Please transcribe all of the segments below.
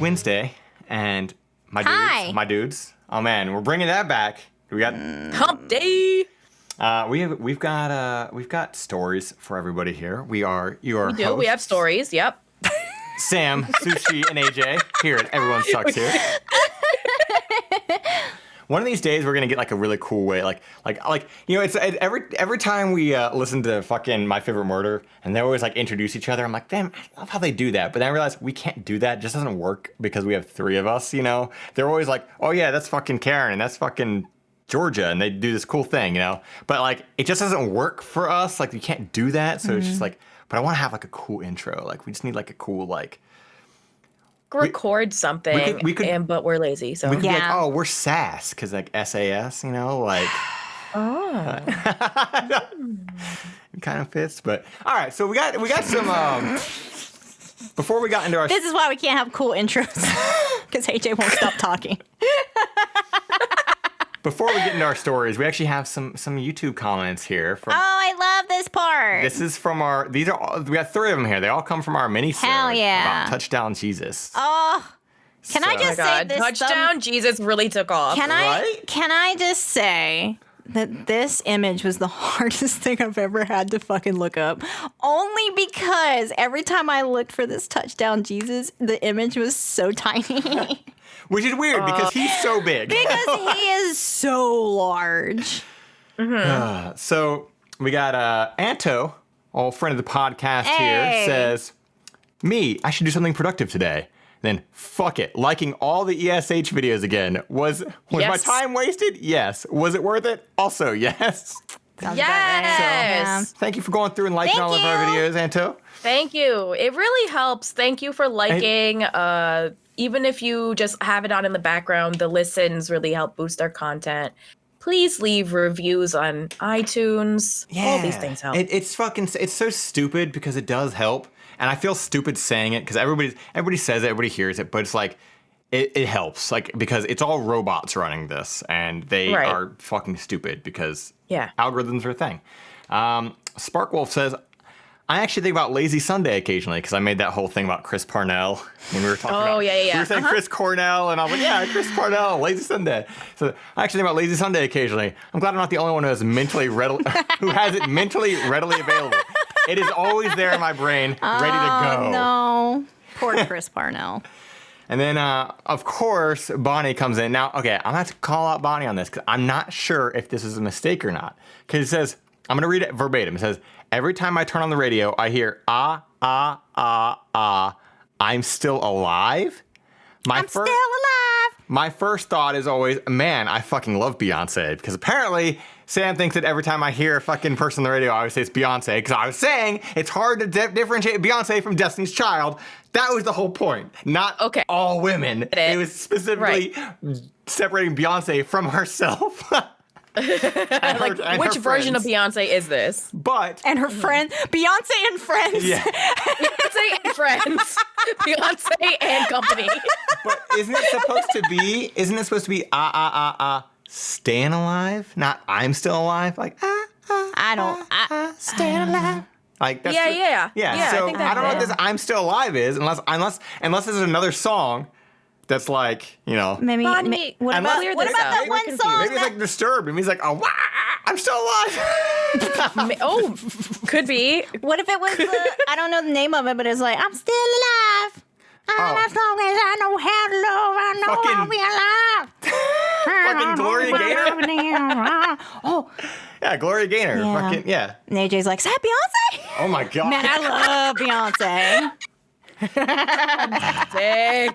Wednesday, and my dudes. Oh man, we're bringing that back. We got Hump Day. We've got stories for everybody here. We do. Hosts, We have stories. Yep. Sam, Sushie, and AJ here at Everyone Sucks Here. One of these days, we're gonna get like a really cool way, like it's every time we listen to fucking My Favorite Murder, and they always like introduce each other. I'm like, damn, I love how they do that. But then I realize we can't do that. It just doesn't work because we have three of us. You know, they're always like, oh yeah, that's fucking Karen, and that's fucking Georgia, and they do this cool thing, you know. But like, it just doesn't work for us. Like, we can't do that. So it's just like, but I want to have like a cool intro. Like, we just need like a cool like. Record something, but we're lazy, so we could be like, oh, we're SAS, because like SAS, you know, like it kind of fits. But all right, so we got some before we got into our this is why we can't have cool intros, because AJ won't stop talking. Before we get into our stories, we actually have some YouTube comments here. Oh, I love this part. This is from we got three of them here. They all come from our mini-sode about Touchdown Jesus. Oh, can I just say this? Touchdown Jesus really took off. Can I just say that this image was the hardest thing I've ever had to fucking look up. Only because every time I looked for this Touchdown Jesus, the image was so tiny. Which is weird because he's so big. Because he is so large. Mm-hmm. So we got Anto, old friend of the podcast here, says, I should do something productive today. Then, fuck it, liking all the ESH videos again. Was my time wasted? Yes. Was it worth it? Also, yes. Yes. So, thank you for going through and liking all of our videos, Anto. Thank you. It really helps. Thank you for liking. Even if you just have it on in the background, the listens really help boost our content. Please leave reviews on iTunes. Yeah. All these things help. It's so stupid because it does help. And I feel stupid saying it because everybody says it, everybody hears it, but it's like, it helps. Like, because it's all robots running this and they are fucking stupid because algorithms are a thing. Sparkwolf says, I actually think about Lazy Sunday occasionally because I made that whole thing about Chris Parnell when we were talking about. We were saying Chris Cornell, and I was like, yeah, Chris Parnell, Lazy Sunday. So I actually think about Lazy Sunday occasionally. I'm glad I'm not the only one who has it mentally readily available. It is always there in my brain, ready to go. No, poor Chris Parnell. And then, of course, Bonnie comes in. Now, okay, I'm going to have to call out Bonnie on this because I'm not sure if this is a mistake or not. Because it says, I'm going to read it verbatim. It says, every time I turn on the radio, I hear, I'm still alive? Still alive. My first thought is always, man, I fucking love Beyonce. Because apparently, Sam thinks that every time I hear a fucking person on the radio, I always say it's Beyonce. Because I was saying it's hard to differentiate Beyonce from Destiny's Child. That was the whole point. Not all women. It was specifically separating Beyonce from herself. Which version of Beyonce is this? And her friend, Beyonce and Friends. Yeah. Beyonce and Friends. Beyonce and Company. But isn't it supposed to be staying alive? Not I'm still alive? Like, staying alive. Like, that's yeah. So I don't know what this I'm still alive is unless there's another song that's like, you know. Maybe. What about that one song? Maybe it's like Disturbed. And he's like, oh, I'm still alive. Could be. What if it was I don't know the name of it, but it's like, I'm still alive. As long as I know how to love, I know I'll be alive. Fucking Gloria Gaynor. Yeah, Gloria Gaynor. Yeah. Fucking, yeah. And AJ's like, is that Beyonce? Oh my God. Man, I love Beyonce.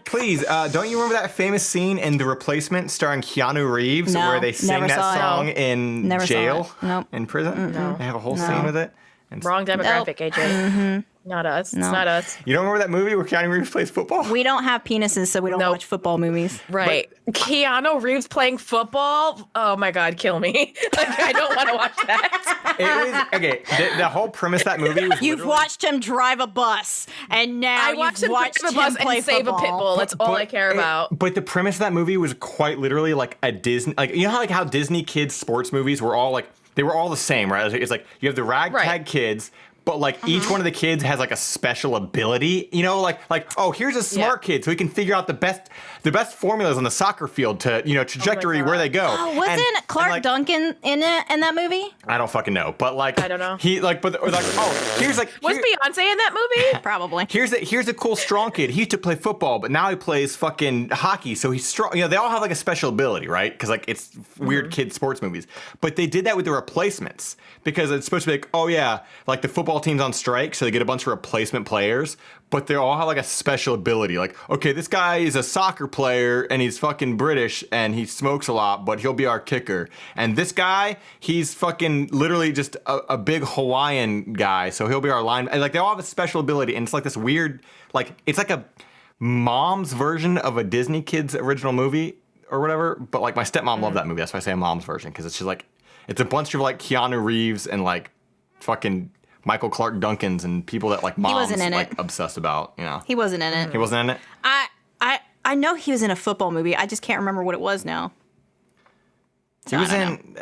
Please, don't you remember that famous scene in The Replacement starring Keanu Reeves where they sing that song in jail? In prison? No. They have a whole scene with it? Wrong demographic, AJ. Mm-hmm. Not us. No. It's not us. You don't remember that movie where Keanu Reeves plays football? We don't have penises, so we don't watch football movies. Right. But Keanu Reeves playing football? Oh my God, kill me. Like, I don't want to watch that. It was, the whole premise of that movie was You've watched him drive a bus, and now you've watched him play save football. a pit bull. That's all I care about. But the premise of that movie was quite literally like a Disney, like, you know how Disney kids sports movies were all like, they were all the same, right? It's like you have the ragtag kids, but like each one of the kids has like a special ability, you know, like oh, here's a smart kid, so he can figure out the best formulas on the soccer field to, you know, trajectory where they go. Oh, wasn't Clark Duncan in that movie? I don't fucking know, but like I don't know. He like, but like, oh, here's like was Beyonce in that movie? Probably. Here's a cool strong kid. He used to play football, but now he plays fucking hockey, so he's strong. You know, they all have like a special ability, right? Because like it's weird kid sports movies. But they did that with the replacements because it's supposed to be like, oh yeah, like the football team's on strike, so they get a bunch of replacement players, but they all have like a special ability. Like, okay, this guy is a soccer player and he's fucking British and he smokes a lot, but he'll be our kicker. And this guy, he's fucking literally just a big Hawaiian guy, so he'll be our line. And like they all have a special ability, and it's like this weird, like it's like a mom's version of a Disney Kids original movie or whatever. But like my stepmom loved that movie. That's why I say a mom's version, because it's just like it's a bunch of like Keanu Reeves and like fucking Michael Clark Duncans and people that like moms like obsessed about. You know, he wasn't in it. He wasn't in it. I know he was in a football movie. I just can't remember what it was now. So he was in.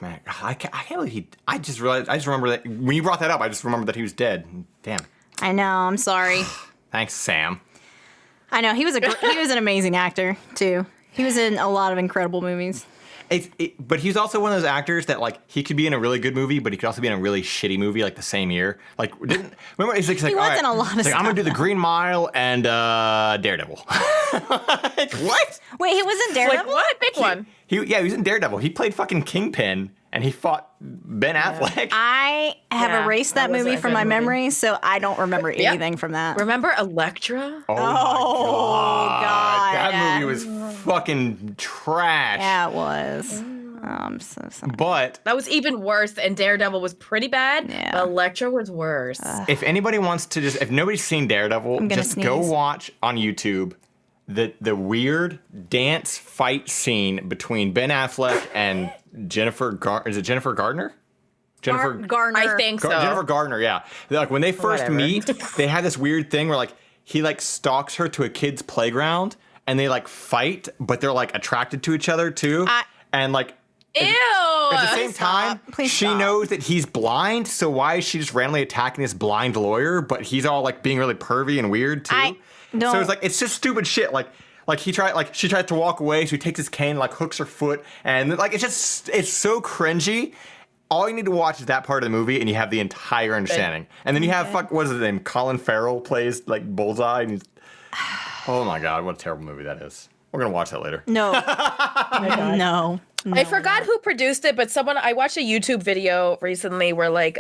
Man, I can't believe I just realized. I just remember that when you brought that up. I just remembered that he was dead. Damn. I know. I'm sorry. Thanks, Sam. I know he was an amazing actor too. He was in a lot of incredible movies. But he's also one of those actors that like he could be in a really good movie, but he could also be in a really shitty movie like the same year. Like remember he's like he was in a lot of stuff. I'm gonna do the Green Mile and Daredevil. Like, what? Wait, he was in Daredevil? Like what? Big one. He was in Daredevil. He played fucking Kingpin and he fought Ben Affleck. I have erased that movie from my memory, so I don't remember anything from that. Remember Elektra? Oh my God. That movie was fucking trash. Yeah, it was. I'm so sorry. But that was even worse, and Daredevil was pretty bad. Yeah. But Elektra was worse. If anybody wants to if nobody's seen Daredevil, just go watch on YouTube the weird dance fight scene between Ben Affleck and Jennifer is it Jennifer Gardner? Garner. I think so. Jennifer Gardner, yeah. Like when they first meet, they have this weird thing where like he like stalks her to a kid's playground and they like fight, but they're like attracted to each other too. And like ew. At the same time, she stop. knows that he's blind, so why is she just randomly attacking this blind lawyer? But he's all like being really pervy and weird too. So it's like it's just stupid shit. Like she tried to walk away, so he takes his cane, like hooks her foot, and like it's so cringy. All you need to watch is that part of the movie, and you have the entire understanding. And then you have what is his name? Colin Farrell plays like Bullseye. And oh my God, what a terrible movie that is. We're gonna watch that later. No. No. I forgot who produced it, but I watched a YouTube video recently where like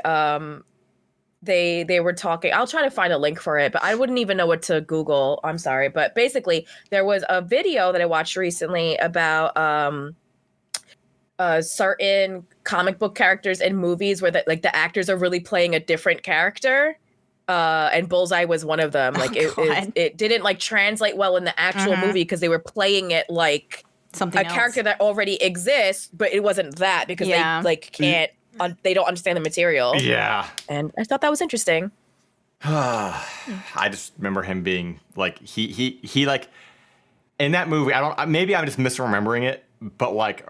they were talking. I'll try to find a link for it, but I wouldn't even know what to Google. I'm sorry, but basically there was a video that I watched recently about certain comic book characters in movies where the actors are really playing a different character. And Bullseye was one of them. Like it didn't like translate well in the actual movie because they were playing it like something else. Character that already exists, but it wasn't that because they like can't. They don't understand the material. Yeah. And I thought that was interesting. I just remember him being like he like in that movie. Maybe I'm just misremembering it, but like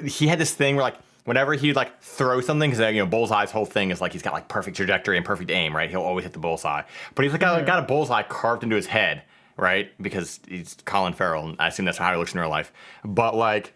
he had this thing where like whenever he'd like throw something, because you know Bullseye's whole thing is like he's got like perfect trajectory and perfect aim, right? He'll always hit the bullseye, but he's like got a bullseye carved into his head, right? Because he's Colin Farrell, and I assume that's how he looks in real life. But like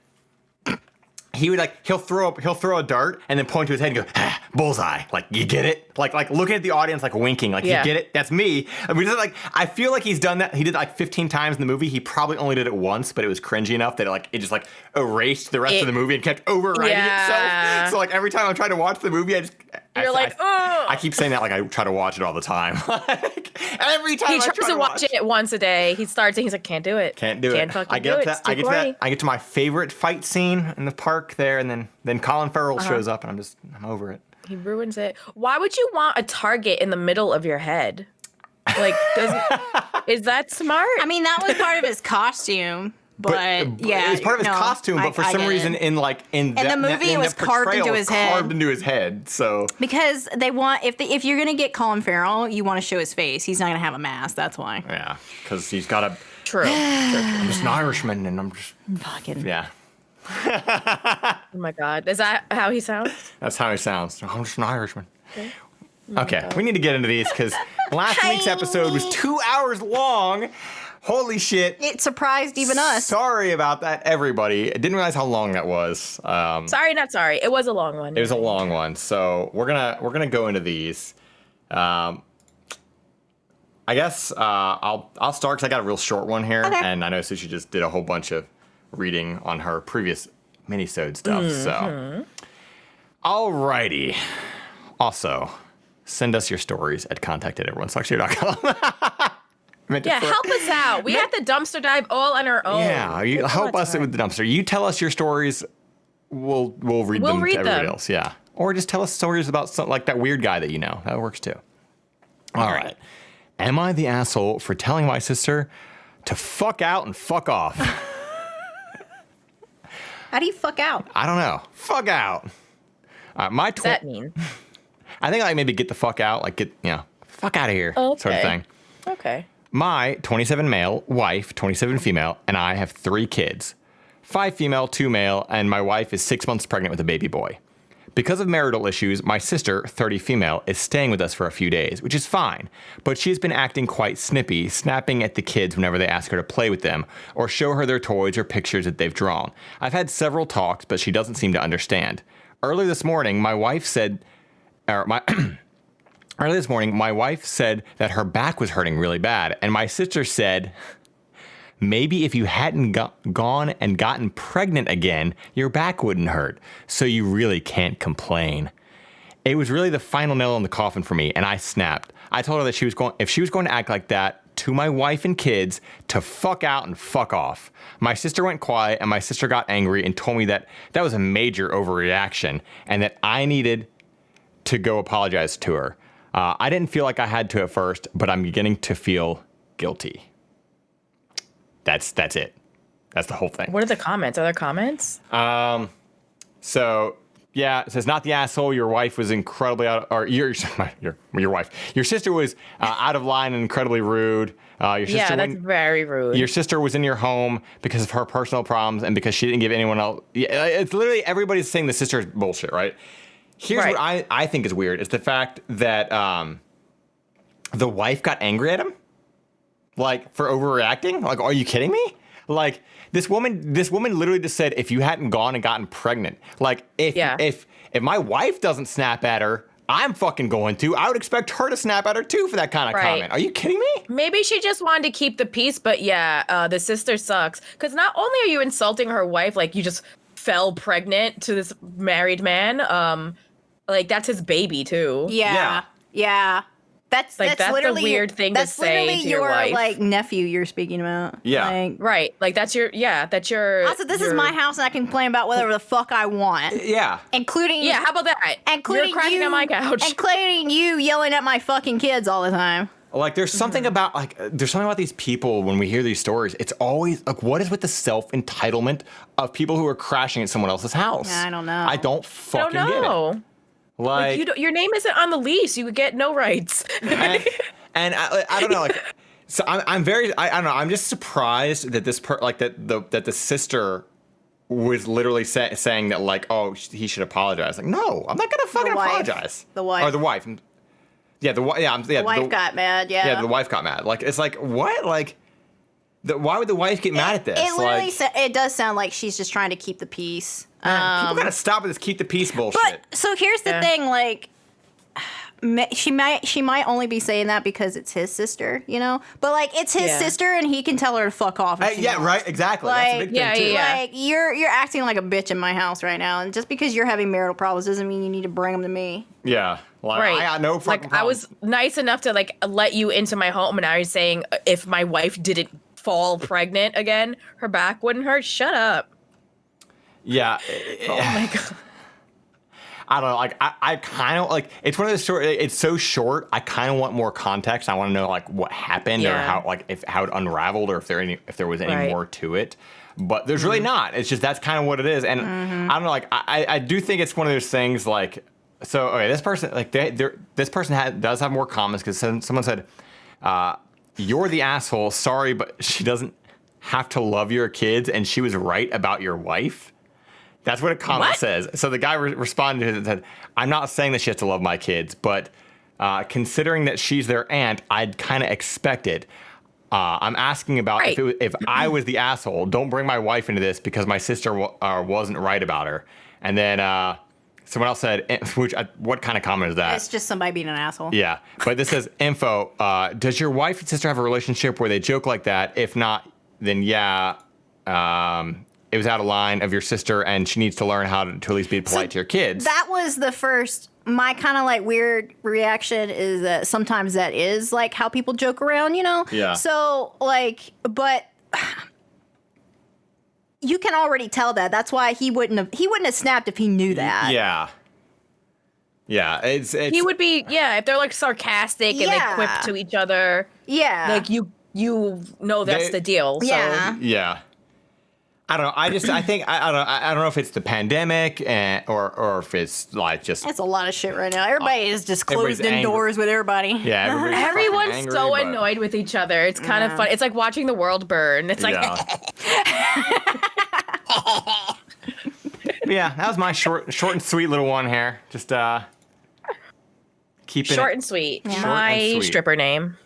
he would like he'll throw a dart and then point to his head and go bullseye. Like you get it? Like looking at the audience like winking. Like you get it? That's me. I mean, like I feel like he's done that. He did it like 15 times in the movie. He probably only did it once, but it was cringy enough that it just like erased the rest of the movie and kept overwriting itself. So like every time I'm trying to watch the movie, I keep saying that like I try to watch it all the time. Like every time he tries to watch it once a day. He starts and he's like, can't do it. Can't do it. I get that. I get to my favorite fight scene in the park there, and then Colin Farrell shows up, and I'm over it. He ruins it. Why would you want a target in the middle of your head? Like, is that smart? I mean, that was part of his costume. But yeah, it's part of his costume. But for some reason, in the movie, it was carved into his head. Carved into his head. So because they want if you're gonna get Colin Farrell, you want to show his face. He's not gonna have a mask. That's why. Yeah, because he's got a. True. I'm just an Irishman, and I'm just fucking. Yeah. Oh my God, is that how he sounds? That's how he sounds. I'm just an Irishman. Okay. Okay, we need to get into these because last week's episode was 2 hours long. Holy shit. It surprised even us. Sorry about that, everybody. I didn't realize how long that was. Sorry, not sorry. It was a long one. It was a long one. So we're gonna go into these. I guess I'll start because I got a real short one here, and I know Sushie just did a whole bunch of reading on her previous minisode stuff. So, alrighty. Also, send us your stories at contact@everyonesuckshere.com. Help us out. We had the dumpster dive all on our own. Yeah, you help us with the dumpster. You tell us your stories. We'll read them to everybody else. Yeah, or just tell us stories about something like that weird guy that you know. That works too. All right. Am I the asshole for telling my sister to fuck out and fuck off? How do you fuck out? I don't know. Fuck out. What does that mean? I think like maybe get the fuck out, like fuck out of here, sort of thing. Okay. My 27 male wife, 27 female, and I have 3 kids. 5 female, 2 male, and my wife is 6 months pregnant with a baby boy. Because of marital issues, my sister, 30 female, is staying with us for a few days, which is fine. But she's been acting quite snippy, snapping at the kids whenever they ask her to play with them, or show her their toys or pictures that they've drawn. I've had several talks, but she doesn't seem to understand. Early this morning, my wife said that her back was hurting really bad, and my sister said, maybe if you hadn't gone and gotten pregnant again, your back wouldn't hurt, so you really can't complain. It was really the final nail in the coffin for me, and I snapped. I told her that if she was going to act like that to my wife and kids, to fuck out and fuck off. My sister went quiet, and my sister got angry and told me that was a major overreaction, and that I needed to go apologize to her. I didn't feel like I had to at first, but I'm beginning to feel guilty. That's it. That's the whole thing. What are the comments? Are there comments? So yeah, it says, not the asshole. Your wife was incredibly your wife. Your sister was out of line and incredibly rude. Your sister that's very rude. Your sister was in your home because of her personal problems and because she didn't give anyone else. Yeah, it's literally everybody's saying the sister's bullshit, right? Here's what I think is weird. Is the fact that the wife got angry at him. Like, for overreacting? Like, are you kidding me? Like, this woman literally just said, if you hadn't gone and gotten pregnant. Like, if my wife doesn't snap at her, I'm fucking going to. I would expect her to snap at her, too, for that kind of comment. Are you kidding me? Maybe she just wanted to keep the peace, but the sister sucks. Because not only are you insulting her wife, like, you just fell pregnant to this married man, like, that's his baby, too. Yeah. That's literally a weird thing to say to your wife. Like nephew you're speaking about. Yeah. Like that's your. Also, this is my house and I can complain about whatever the fuck I want. Yeah. Including. Yeah, how about that? Including you're cracking on my couch. Including you yelling at my fucking kids all the time. Like, there's something about these people when we hear these stories. It's always like, what is with the self-entitlement of people who are crashing at someone else's house? I don't know. I don't fucking get it. Like your name isn't on the lease. You get no rights. and I don't know. Like, so I'm very. I don't know. I'm just surprised that that the sister was literally saying that, like, oh, he should apologize. Like, no, I'm not gonna fucking apologize. The wife. Or the wife. Yeah, the wife got mad. Yeah. Yeah, the wife got mad. Like, it's like, what? Like, why would the wife get mad at this? It literally it does sound like she's just trying to keep the peace. People gotta stop with this keep the peace bullshit. But so here's the thing, like, she might only be saying that because it's his sister, you know. But like, it's his sister, and he can tell her to fuck off. Right, exactly. Like, that's a big thing too. Like, you're acting like a bitch in my house right now, and just because you're having marital problems doesn't mean you need to bring them to me. Yeah, like, I got no fucking problem. I was nice enough to like let you into my home, and now you're saying if my wife didn't fall pregnant again, her back wouldn't hurt. Shut up. Yeah. Oh my god. I don't know. Like, I kind of like, it's one of those stories. It's so short. I kind of want more context. I want to know like what happened or how it unraveled or if there was any more to it. But there's really not. It's just that's kind of what it is. And I don't know. Like, I do think it's one of those things. Like, so okay, this person this person does have more comments because someone said, "You're the asshole. Sorry, but she doesn't have to love your kids, and she was right about your wife." That's what a comment says. So the guy responded and said, I'm not saying that she has to love my kids, but Considering that she's their aunt, I'd kind of expect it. I'm asking about if I was the asshole. Don't bring my wife into this because my sister wasn't right about her. And then someone else said, what kind of comment is that? It's just somebody being an asshole. Yeah, but this says, info, does your wife and sister have a relationship where they joke like that? If not, then yeah, it was out of line of your sister and she needs to learn how to at least be polite to your kids. That was the first, my kind of like weird reaction is that sometimes that is like how people joke around, you know? Yeah. So like, but you can already tell that. That's why he wouldn't have snapped if he knew that. Yeah. Yeah, it's he would be, if they're like sarcastic and they quip to each other. Yeah. Like you know that's the deal. So. Yeah. Yeah. I don't know. I think I don't know if it's the pandemic or if it's like just. It's a lot of shit right now. Everybody is just closed indoors with everybody. Yeah, everyone's angry, so annoyed with each other. It's kind of fun. It's like watching the world burn. It's like. Yeah, that was my short and sweet little one here. Just keeping short and sweet. Yeah. My stripper name.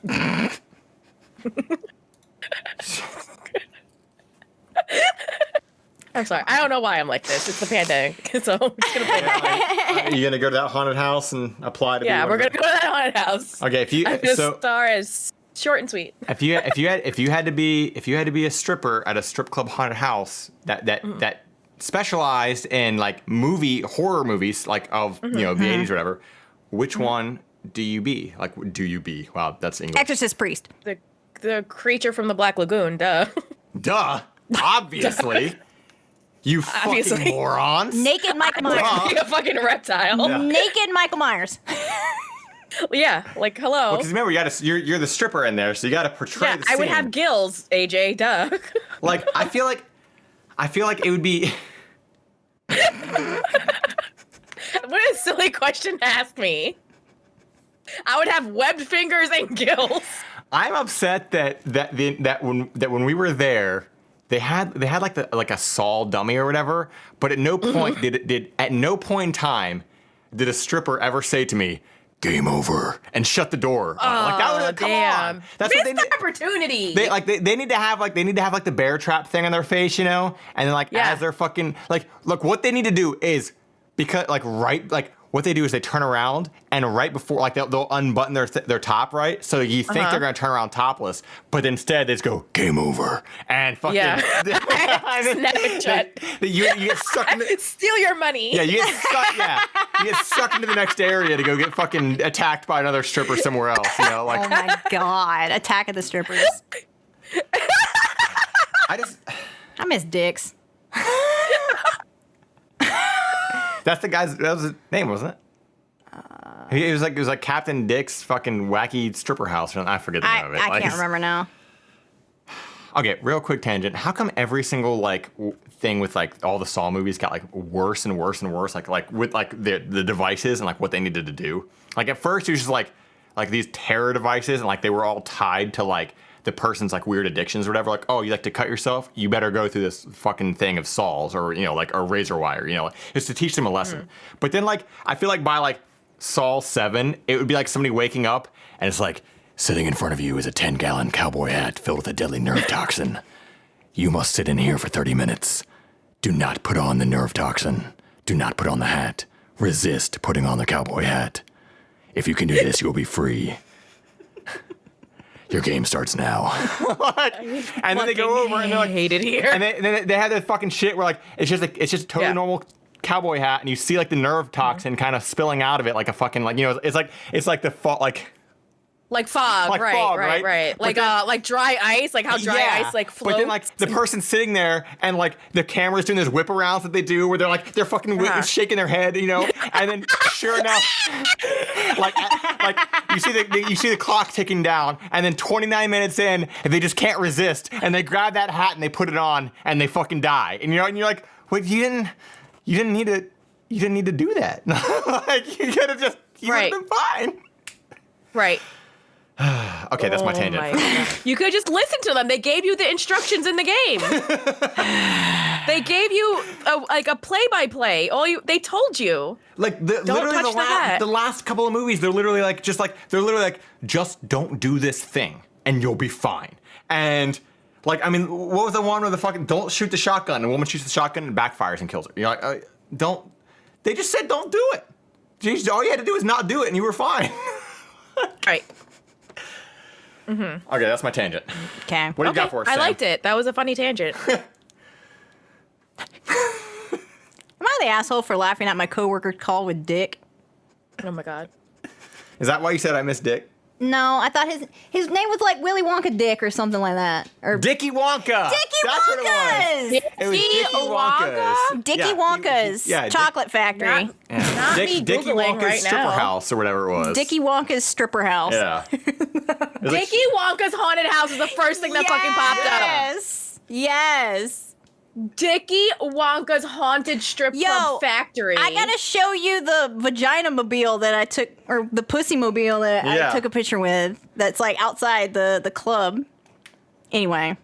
I'm sorry. I don't know why I'm like this. It's the pandemic, so I'm just gonna play that. Are you gonna go to that haunted house and apply to? Yeah, we're gonna go to that haunted house. Okay, if you star as short and sweet. If you had to be a stripper at a strip club haunted house that specialized in like horror movies like of the 80s or whatever, which one do you be? Like, do you be? Wow, that's English. Exorcist priest. The creature from the Black Lagoon. Duh. Obviously. You fucking morons. Naked Michael Myers. A fucking reptile. Yeah. Naked Michael Myers. Yeah, like hello. Because remember, you're the stripper in there, so you got to portray the scene. I would have gills, AJ. Duh. Like I feel like it would be. What a silly question to ask me. I would have webbed fingers and gills. I'm upset that when we were there, they had like a Saw dummy or whatever, but at no point at no point in time did a stripper ever say to me, "Game over," and shut the door. Like that would come on. That's missed the opportunity. They need to have the bear trap thing on their face, you know, and then as they're fucking look, what they need to do is because what they do is they turn around and right before they'll unbutton their top, right? So you think they're gonna turn around topless, but instead they just go game over and fucking snap it shut. You get sucked into, steal your money. Yeah, you get sucked into the next area to go get fucking attacked by another stripper somewhere else. You know, like oh my god, Attack of the Strippers. I miss dicks. That was his name, wasn't it? It was like Captain Dick's fucking wacky stripper house. I forget the name of it. I can't remember now. Okay, real quick tangent. How come every single thing with all the Saw movies got worse and worse and worse? Like with the devices and what they needed to do. Like at first it was just like these terror devices and they were all tied to the person's weird addictions or whatever. Like, oh, you like to cut yourself? You better go through this fucking thing of saws or a razor wire. Just to teach them a lesson. But then I feel like by Saw 7, it would be somebody waking up and it's sitting in front of you is a 10-gallon cowboy hat filled with a deadly nerve toxin. You must sit in here for 30 minutes. Do not put on the nerve toxin. Do not put on the hat. Resist putting on the cowboy hat. If you can do this, you will be free. Your game starts now. And then they go over and they're hate it here. And they have this fucking shit where it's just a totally normal cowboy hat, and you see the nerve toxin kind of spilling out of it like a fucking it's like the fall like fog, like right, fog, right. Like dry ice, like how dry ice floats. But then the person sitting there and the camera's doing those whip arounds that they do where they're fucking shaking their head, and then sure enough, you see the clock ticking down, and then 29 minutes in, they just can't resist, and they grab that hat and they put it on, and they fucking die, and you're like, wait, you didn't need to do that. You could have just would have been fine. Right. Okay, that's my tangent. You could just listen to them. They gave you the instructions in the game. They gave you a play-by-play. They told you. Like Don't touch that. the last couple of movies, they're literally like, just don't do this thing and you'll be fine. And like, I mean, what was the one where the fucking don't shoot the shotgun? And a woman shoots the shotgun and backfires and kills her. You're like, don't. They just said don't do it. Jeez, all you had to do is not do it and you were fine. Right. Okay, that's my tangent. Okay. What do you got for us, Sam? I liked it. That was a funny tangent. Am I the asshole for laughing at my coworker's call with Dick? Oh my God. Is that why you said I miss Dick? No, I thought his name was like Willy Wonka Dick or something like that. Or Dickie Wonka! Dickie That's what Wonka's! it was Dickie Wonka's. Dickie Wonka's chocolate factory. Not me Dickie Googling Wonka's right stripper now. house or whatever it was. Dickie Wonka's stripper house. Yeah. Dickie Wonka's haunted house is the first thing that fucking popped up. Yes. Dickie Wonka's haunted strip club factory. I gotta show you the vagina mobile that I took, or the pussy mobile that I took a picture with. That's like outside the club. Anyway.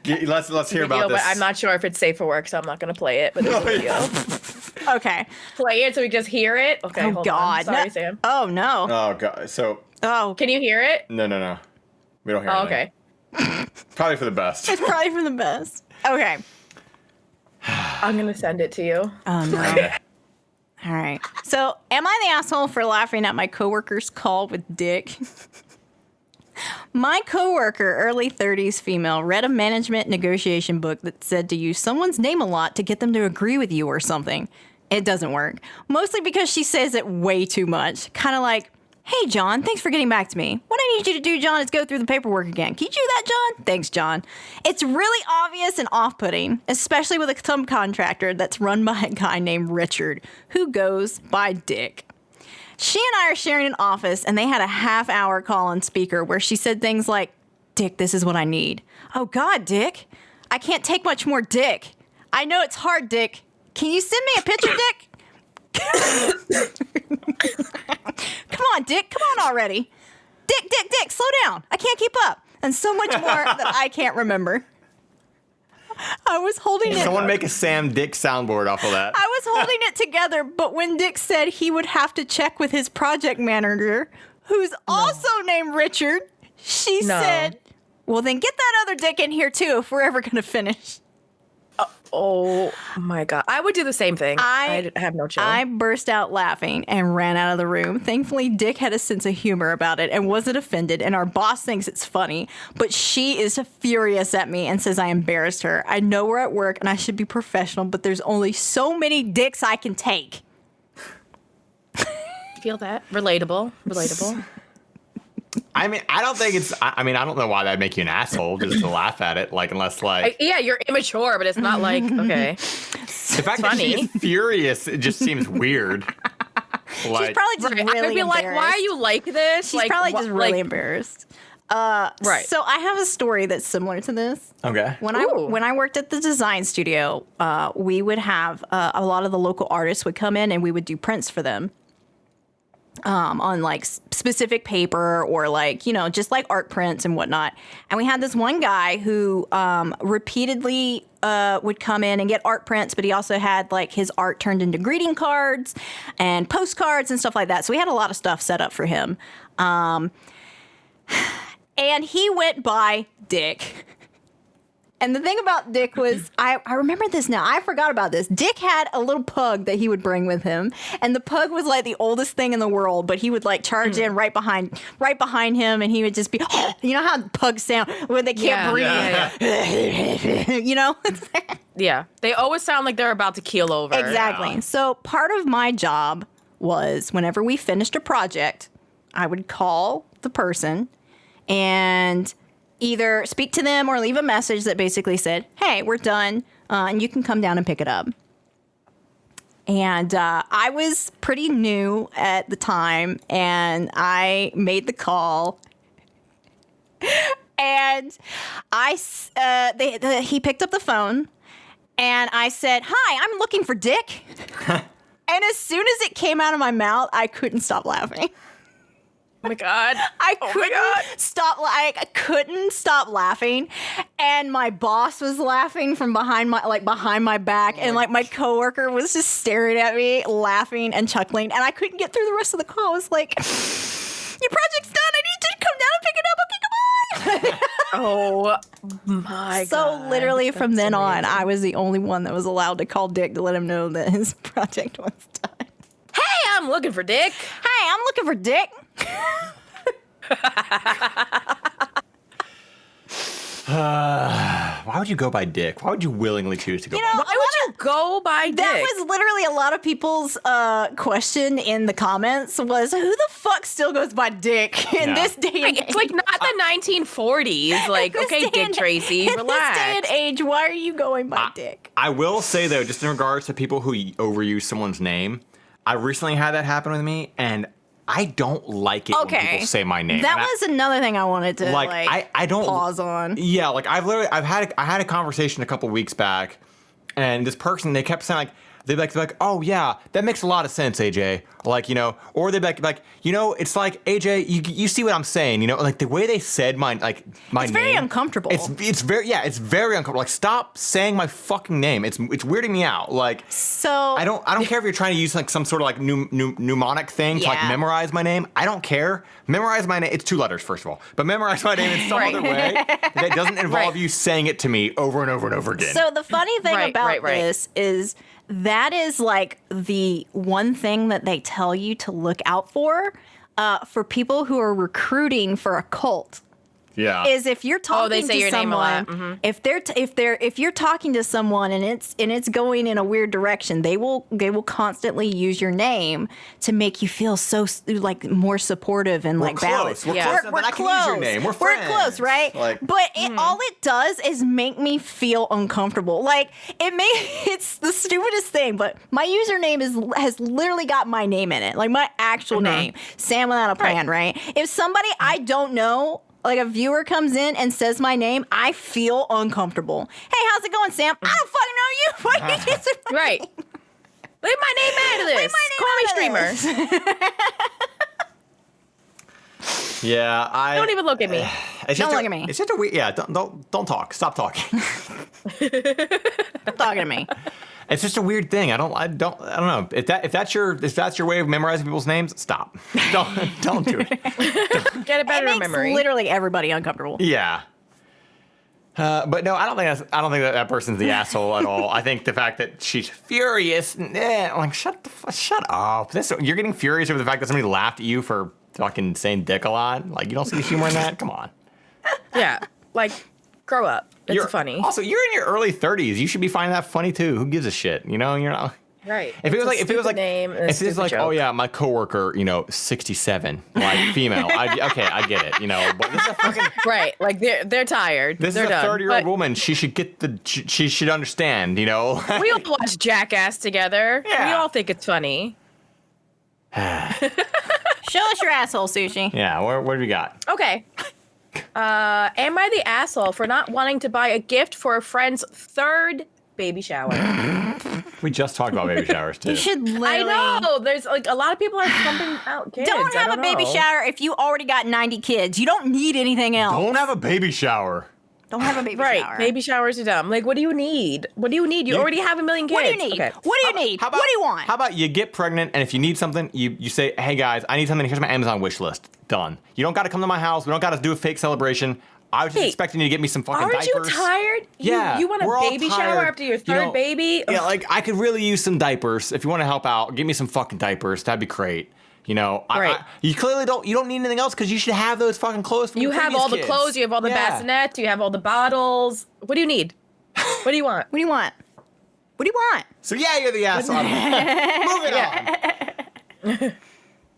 Let's hear video, about this. But I'm not sure if it's safe for work, so I'm not gonna play it. But there's a video. Okay. Play it so we just hear it. Okay. Oh hold God. on. Sorry, Sam. Oh no. Oh God. So. Oh. Can you hear it? No. We don't hear Oh, anything. okay. Probably for the best. It's probably for the best. Okay. I'm gonna send it to you. Oh no. All right. So, am I the asshole for laughing at my coworker's call with Dick? My coworker, early 30s female, read a management negotiation book that said to use someone's name a lot to get them to agree with you or something. It doesn't work. Mostly because she says it way too much. Kind of like, hey, John, thanks for getting back to me. What I need you to do, John, is go through the paperwork again. Can you do that, John? Thanks, John. It's really obvious and off-putting, especially with a subcontractor that's run by a guy named Richard, who goes by Dick. She and I are sharing an office, and they had a half-hour call on speaker where she said things like, Dick, this is what I need. Oh, God, Dick. I can't take much more Dick. I know it's hard, Dick. Can you send me a picture, Dick? Come on, Dick. Come on already. Dick, slow down. I can't keep up. And so much more that I can't remember. I was holding it. Someone make a Sam Dick soundboard off of that. I was holding it together, but when Dick said he would have to check with his project manager, who's also named Richard, she said, well, then get that other Dick in here too if we're ever going to finish. Oh my God. I would do the same thing. I have no chill. I burst out laughing and ran out of the room. Thankfully, Dick had a sense of humor about it and wasn't offended, and our boss thinks it's funny, but she is furious at me and says I embarrassed her. I know we're at work and I should be professional, but there's only so many dicks I can take. Feel that? Relatable. I mean, I don't think it's. I mean, I don't know why that'd make you an asshole just to laugh at it. Like, unless like, yeah, you're immature, but it's not like okay. The fact that she's furious, it just seems weird. Like, She's probably just really I'd be like, why are you like this? She's probably just really embarrassed. Right. So I have a story that's similar to this. Okay. When I worked at the design studio, we would have a lot of the local artists would come in and we would do prints for them. On like specific paper or like, you know, just like art prints and whatnot. And we had this one guy who repeatedly would come in and get art prints, but he also had like his art turned into greeting cards and postcards and stuff like that. So we had a lot of stuff set up for him. And he went by Dick. And the thing about Dick was, I remember this now. I forgot about this. Dick had a little pug that he would bring with him, and the pug was like the oldest thing in the world. But he would like charge in right behind him, and he would just be, you know how pugs sound when they can't breathe, you know? Yeah, they always sound like they're about to keel over. Exactly. Yeah. So part of my job was whenever we finished a project, I would call the person and either speak to them or leave a message that basically said, hey, we're done, and you can come down and pick it up. And I was pretty new at the time, and I made the call. And he picked up the phone, and I said, hi, I'm looking for Dick. And as soon as it came out of my mouth, I couldn't stop laughing. Oh my god! I couldn't stop laughing, and my boss was laughing from behind my back, and like my coworker was just staring at me, laughing and chuckling, and I couldn't get through the rest of the call. I was like, "Your project's done. I need you to come down and pick it up. Okay, goodbye." Oh my god! So literally from then on, I was the only one that was allowed to call Dick to let him know that his project was done. Hey, I'm looking for Dick. Hey, I'm looking for Dick. Why would you go by Dick? Why would you willingly choose to go by Dick? Why would you go by Dick? That was literally a lot of people's question in the comments was, who the fuck still goes by Dick in this day and age? It's like not the 1940s. Like, okay, Dick Tracy, relax. In this day and age, why are you going by Dick? I will say, though, just in regards to people who overuse someone's name, I recently had that happen with me, and I don't like it when people say my name. That was another thing I wanted to I don't pause on. Yeah, like I had a conversation a couple weeks back, and this person, they kept saying they'd be like, oh yeah, that makes a lot of sense, AJ. Like, or they'd be like, it's like, AJ, you see what I'm saying, like the way they said my name. It's very uncomfortable. It's very uncomfortable. Like, stop saying my fucking name. It's weirding me out. Like, so I don't care if you're trying to use like some sort of like mnemonic thing to like memorize my name. I don't care. Memorize my name. It's 2 letters, first of all, but memorize my name in some other way that doesn't involve you saying it to me over and over and over again. So the funny thing about this is that is like the one thing that they tell you to look out for people who are recruiting for a cult. Yeah. Is if you're talking to your someone, name a lot. if you're talking to someone and it's going in a weird direction, they will constantly use your name to make you feel so like more supportive and like close. balanced. We're close. We're I can close. use your name. We're friends. We're close, right? Like, but all it does is make me feel uncomfortable. Like it's the stupidest thing, but my username has literally got my name in it, like my actual name, Sam Without a Plan, right? If somebody I don't know, like a viewer comes in and says my name, I feel uncomfortable. Hey, how's it going, Sam? I don't fucking know you. Why are you using my name? Leave my name out of this. Call me streamer. Yeah, don't even look at me. Don't look at me. It's just a weird. Yeah, don't talk. Stop talking. Stop talking to me. It's just a weird thing. I don't know. If that's your way of memorizing people's names, stop. Don't do it. Get a better memory. Makes literally everybody uncomfortable. Yeah. But no, I don't think that person's the asshole at all. I think the fact that she's furious, like shut up. You're getting furious over the fact that somebody laughed at you for fucking saying dick a lot. Like, you don't see the humor in that? Come on. Yeah, like grow up. It's funny. Also, you're in your early 30s. You should be finding that funny too. Who gives a shit? You're not. Right. If it was like, name, if it's like, oh yeah, my coworker, 67, like female. I get it. But this is a fucking right. Like they're tired. This they're is a 30-year-old woman. She should she should understand. We all watch Jackass together. Yeah. We all think it's funny. Show us your asshole, Sushi. Yeah. What do we got? Okay. Am I the asshole for not wanting to buy a gift for a friend's 3rd baby shower? We just talked about baby showers too. You should literally. I know. There's like a lot of people are pumping out kids. Don't have a baby shower if you already got 90 kids. You don't need anything else. Don't have a baby shower. Don't have a baby right. shower. Baby showers are dumb. Like, what do you need? You already have a million kids. What do you need? Okay. What do you need? What do you want? How about you get pregnant, and if you need something, you say, hey guys, I need something. Here's my Amazon wish list. Done. You don't got to come to my house. We don't got to do a fake celebration. I was just expecting you to get me some fucking diapers. Aren't you tired? Yeah. You want a baby shower after your 3rd baby? Yeah, like, I could really use some diapers. If you want to help out, give me some fucking diapers. That'd be great. Right. You clearly don't need anything else because you should have those fucking clothes from your have previous all kids. the clothes, you have all the bassinets, you have all the bottles. What do you need? What do you want? What do you want? What do you want? So yeah, you're the asshole. Moving on.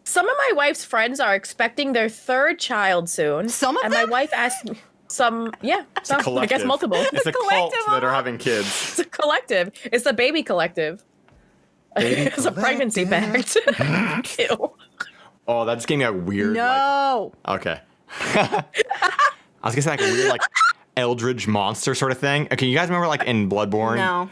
Some of my wife's friends are expecting their 3rd child soon. Some of them? them? And my wife asked me, some, I guess multiple. It's a cult that are having kids. It's a collective. It's a baby collective. It's a pregnancy pact. Ew. Oh, that just gave me a weird. No. Okay. I was gonna say like a weird eldritch monster sort of thing. Okay, you guys remember in Bloodborne? No.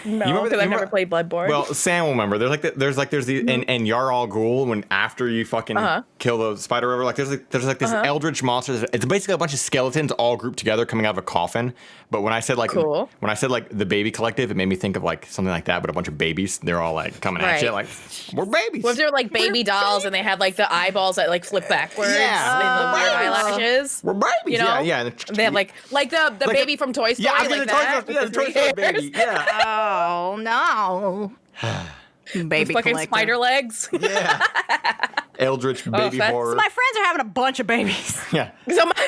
No, because I never played Bloodborne. Well, Sam will remember. There's the and Yarl Ghul, when after you fucking kill the spider river, like there's this eldritch monster. It's basically a bunch of skeletons all grouped together coming out of a coffin. But when I said like the baby collective, it made me think of like something like that, but a bunch of babies. They're all like coming at you like, we're babies. What if they're like baby dolls and they had like the eyeballs that like flip backwards and the weird eyelashes? We're babies. You know? Yeah. They have like the baby from Toy Story. Yeah, like the Toy Story baby. Yeah. Oh no. Baby fucking collector. spider legs. Yeah. Eldritch baby horror. So my friends are having a bunch of babies. Yeah.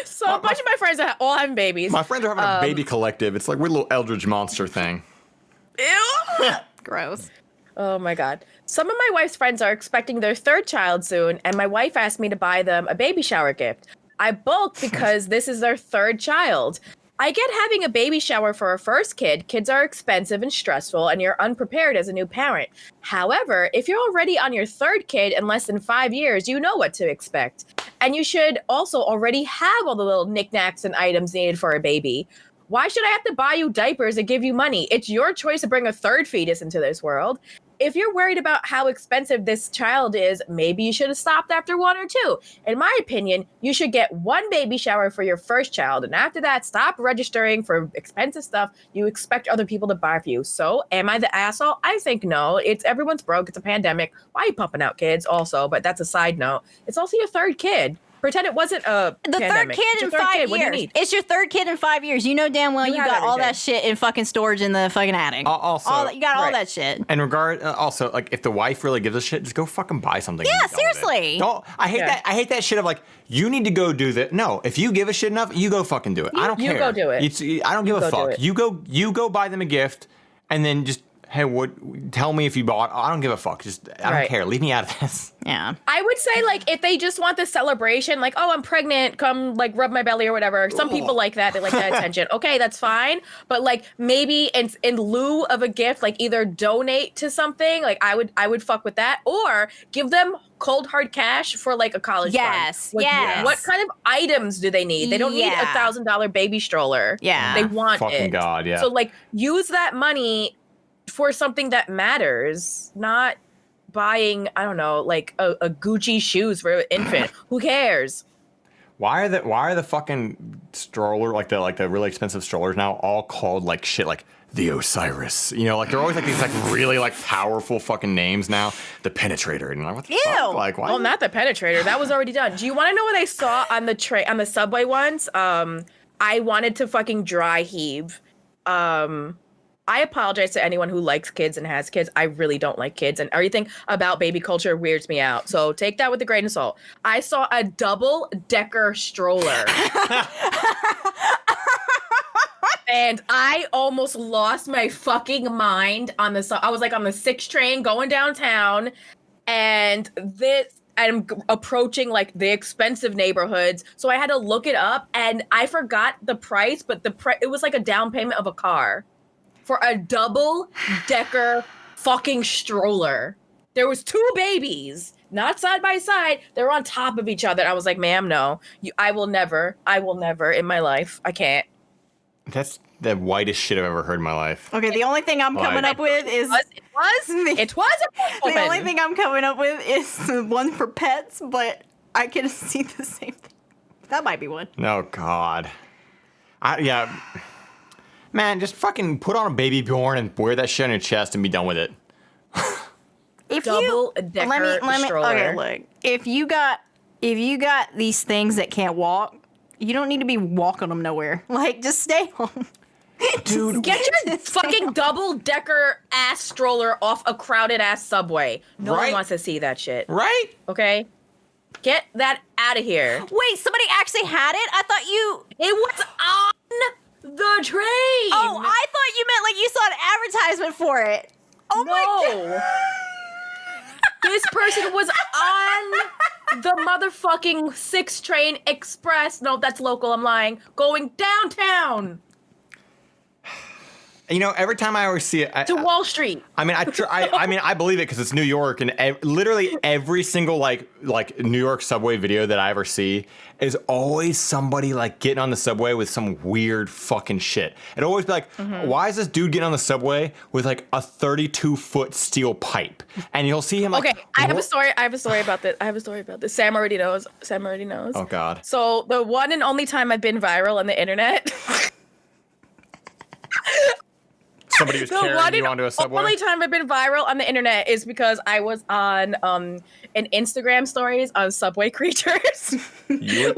So a bunch of my friends are all having babies. My friends are having a baby collective. It's like we're a little eldritch monster thing. Ew. Gross. Oh my God. Some of my wife's friends are expecting their third child soon, and my wife asked me to buy them a baby shower gift. I bulked because this is their third child. I get having a baby shower for a first kid. Kids are expensive and stressful, and you're unprepared as a new parent. However, if you're already on your third kid in less than 5 years, you know what to expect. And you should also already have all the little knickknacks and items needed for a baby. Why should I have to buy you diapers and give you money? It's your choice to bring a third fetus into this world. If you're worried about how expensive this child is, maybe you should have stopped after 1 or 2. In my opinion, you should get 1 baby shower for your first child, and after that, stop registering for expensive stuff you expect other people to buy for you. So, am I the asshole? I think no. It's everyone's broke. It's a pandemic. Why are you pumping out kids also? But that's a side note. It's also your third kid. Pretend it wasn't a pandemic. Third kid in 5 years. It's your third kid in 5 years. You know damn well you got all that shit in fucking storage in the fucking attic. Also, you got all that shit. And also, like, if the wife really gives a shit, just go fucking buy something. Yeah, seriously. I hate that shit of like, you need to go do that. No, if you give a shit enough, you go fucking do it. I don't care. You go do it. I don't give a fuck. You go buy them a gift, and then just, hey, tell me if you bought. I don't give a fuck. I don't care. Leave me out of this. Yeah. I would say, like, if they just want the celebration, like, oh, I'm pregnant, come, like, rub my belly or whatever. Some people like that. They like that attention. Okay, that's fine. But, like, maybe in lieu of a gift, like, either donate to something. Like, I would fuck with that. Or give them cold, hard cash for, like, a college fund. Yes. What kind of items do they need? They don't need a $1,000 baby stroller. Yeah. They want fucking it. God, yeah. So, like, use that money for something that matters, not buying, I don't know, like a Gucci shoes for an infant. Who cares? Why are the fucking stroller, like the really expensive strollers now all called like shit, like the Osiris? You know, like they're always like these like really like powerful fucking names now. The Penetrator, and like what the fuck? Like, why? Well, not the Penetrator. That was already done. Do you want to know what I saw on the subway once? I wanted to fucking dry heave. I apologize to anyone who likes kids and has kids. I really don't like kids, and everything about baby culture weirds me out. So take that with a grain of salt. I saw a double-decker stroller. And I almost lost my fucking mind I was like on the 6 train going downtown, and I'm approaching like the expensive neighborhoods. So I had to look it up, and I forgot the price, but it was like a down payment of a car for a double-decker fucking stroller. There was 2 babies, not side by side. They were on top of each other. I was like, ma'am, no. I will never in my life. I can't. That's the whitest shit I've ever heard in my life. Okay, the only thing I'm coming up with is... It was a The only thing I'm coming up with is the one for pets, but I can see the same thing. That might be one. Oh, God. Yeah... Man, just fucking put on a baby Bjorn and wear that shit on your chest and be done with it. Double-decker stroller. Okay, look. If you got these things that can't walk, you don't need to be walking them nowhere. Like, just stay home. Dude, get your fucking double-decker ass stroller off a crowded-ass subway. No one wants to see that shit. Right? Okay? Get that out of here. Wait, somebody actually had it? I thought you... It was on the train. Oh, I thought you meant like you saw an advertisement for it. Oh my God. This person was on the motherfucking 6 train express. No, that's local. I'm lying. Going downtown. You know, every time I always see it, to Wall Street. I mean, I believe it because it's New York, and literally every single like New York subway video that I ever see is always somebody like getting on the subway with some weird fucking shit. It always be like, why is this dude getting on the subway with like a 32-foot steel pipe? And you'll see him like, okay, I have a story about this. Sam already knows. Oh God. So the one and only time I've been viral on the internet. Somebody was carrying you onto a subway? The only time I've been viral on the internet is because I was on an Instagram stories on Subway Creatures. Were you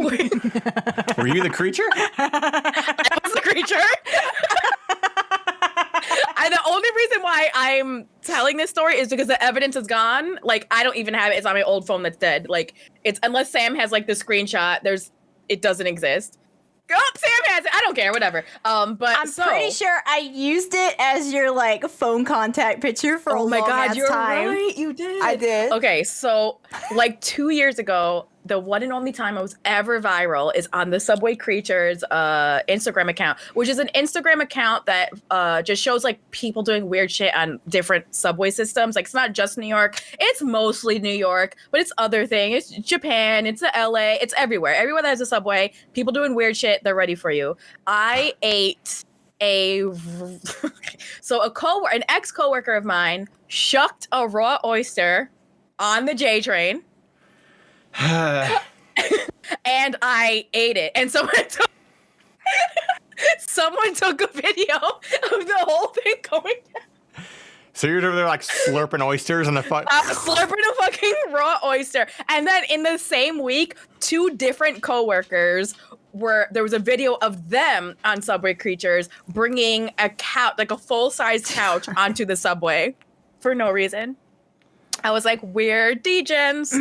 the creature? I was the creature. And the only reason why I'm telling this story is because the evidence is gone. Like, I don't even have it. It's on my old phone that's dead. Like, it's unless Sam has like the screenshot, it doesn't exist. Oh, Sam has it. I don't care. Whatever. But I'm pretty sure I used it as your like phone contact picture for a long ass time. Oh my God, you're right. You did. I did. Okay, so like 2 years ago, the one and only time I was ever viral is on the Subway Creatures Instagram account, which is an Instagram account that just shows like people doing weird shit on different subway systems. Like, it's not just New York. It's mostly New York, but it's other things. It's Japan. It's LA. It's everywhere. Everywhere that has a subway, people doing weird shit, they're ready for you. I ate an ex-coworker of mine shucked a raw oyster on the J train. And I ate it. And someone took a video of the whole thing going down. So you're over there like slurping oysters and slurping a fucking raw oyster. And then in the same week, 2 different coworkers there was a video of them on Subway Creatures bringing a couch, like a full-size couch, onto the subway for no reason. I was like, we're degens.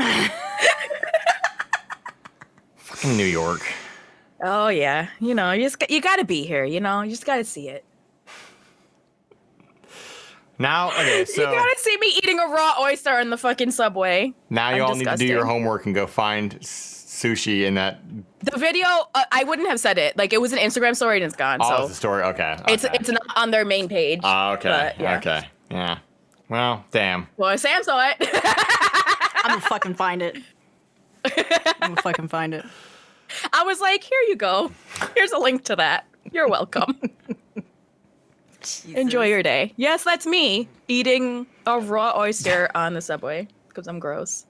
Fucking New York. Oh yeah, you know, you got to be here. You know, you just got to see it. Now, okay, so you got to see me eating a raw oyster in the fucking subway. Now you all need to do your homework and go find Sushie in that. The video, I wouldn't have said it. Like, it was an Instagram story and it's gone. Oh, so it's a story. Okay. It's not on their main page. Oh, okay. But, yeah. Okay. Yeah. Well, damn. Well, Sam saw it. I'm gonna fucking find it. I was like, here you go. Here's a link to that. You're welcome. Enjoy your day. Yes, that's me eating a raw oyster on the subway because I'm gross.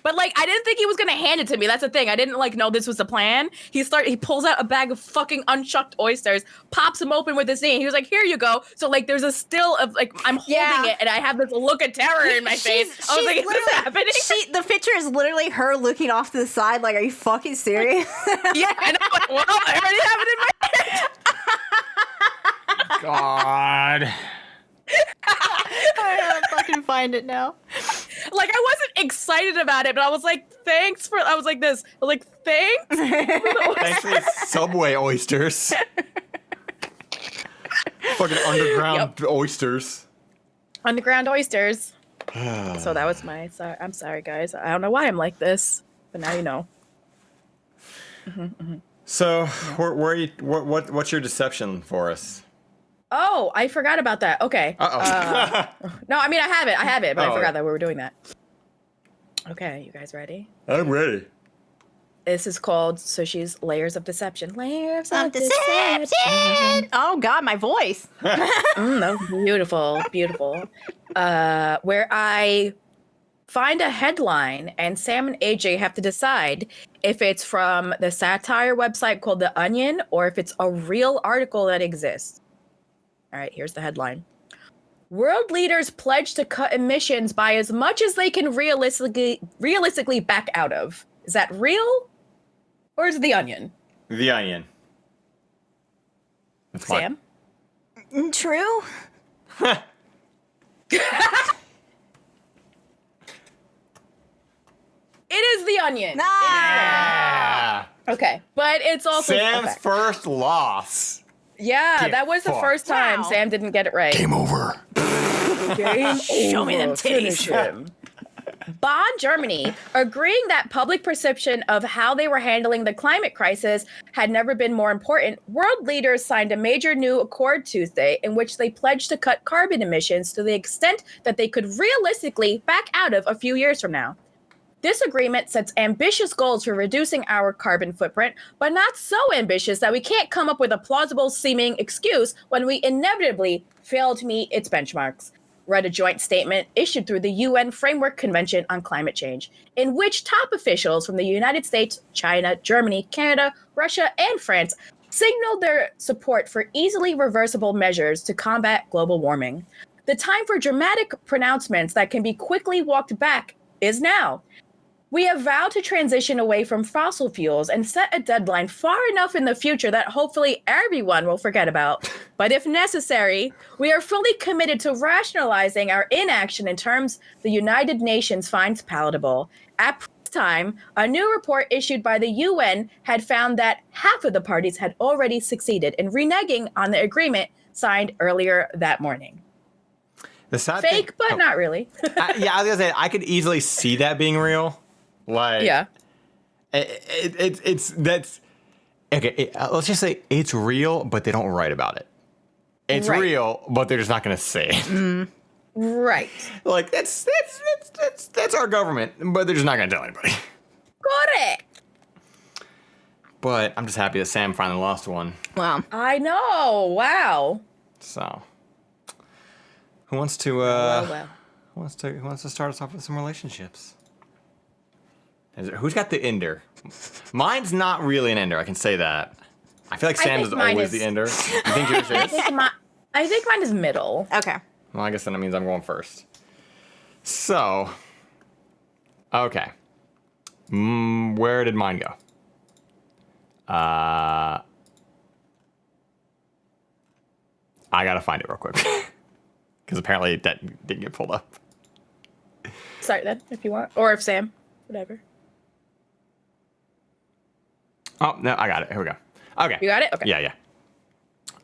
But like, I didn't think he was gonna hand it to me. That's the thing. I didn't like know this was the plan. He pulls out a bag of fucking unshucked oysters, pops them open with his knee. He was like, "Here you go." So like, there's a still of like, I'm holding it, and I have this look of terror in my face. I was like, "Is this happening?" The picture is literally her looking off to the side, like, "Are you fucking serious?" Yeah, and I'm like, "Well, I already have it in my head." God. I don't fucking find it now. Like, I wasn't excited about it, but I was like, thanks. Thanks for the Thanks for the Subway oysters. Fucking underground oysters. Underground oysters. So that was I'm sorry, guys. I don't know why I'm like this, but now you know. So, what's your deception for us? Oh, I forgot about that. Okay. Uh-oh. No, I mean, I have it, but I forgot that we were doing that. Okay, you guys ready? I'm ready. This is called Sushie's Layers of Deception. Layers of Deception! Oh, God, my voice. No, beautiful, beautiful. Where I find a headline, and Sam and AJ have to decide if it's from the satire website called The Onion or if it's a real article that exists. All right, here's the headline. World leaders pledge to cut emissions by as much as they can realistically back out of. Is that real? Or is it The Onion? The Onion. That's Sam? True. It is The Onion. Yeah. Okay, but it's also Sam's first loss. Yeah, that was the first time Sam didn't get it right. Game over. Show me them titties. Bonn, Germany, agreeing that public perception of how they were handling the climate crisis had never been more important, world leaders signed a major new accord Tuesday in which they pledged to cut carbon emissions to the extent that they could realistically back out of a few years from now. This agreement sets ambitious goals for reducing our carbon footprint, but not so ambitious that we can't come up with a plausible seeming excuse when we inevitably fail to meet its benchmarks, read a joint statement issued through the UN Framework Convention on Climate Change, in which top officials from the United States, China, Germany, Canada, Russia, and France signaled their support for easily reversible measures to combat global warming. The time for dramatic pronouncements that can be quickly walked back is now. We have vowed to transition away from fossil fuels and set a deadline far enough in the future that hopefully everyone will forget about. But if necessary, we are fully committed to rationalizing our inaction in terms the United Nations finds palatable. At this time, a new report issued by the UN had found that half of the parties had already succeeded in reneging on the agreement signed earlier that morning. The sad Fake, thing, but not really. I was gonna say I could easily see that being real. Like, yeah, it's okay. Let's just say it's real, but they don't write about it. It's real, but they're just not going to say it. Right. Like that's our government, but they're just not going to tell anybody. Correct. But I'm just happy that Sam finally lost one. Wow. I know. Wow. So, who wants to who wants to start us off with some relationships? Who's got the ender? Mine's not really an ender, I can say that. I feel like Sam's is always the ender. You think yours is? I think mine is middle. Okay. Well, I guess then that means I'm going first. So, okay. Where did mine go? I gotta find it real quick. Because apparently that didn't get pulled up. Start then, if you want. Or if Sam, whatever. Oh, no, I got it. Here we go. Okay. You got it? Okay. Yeah.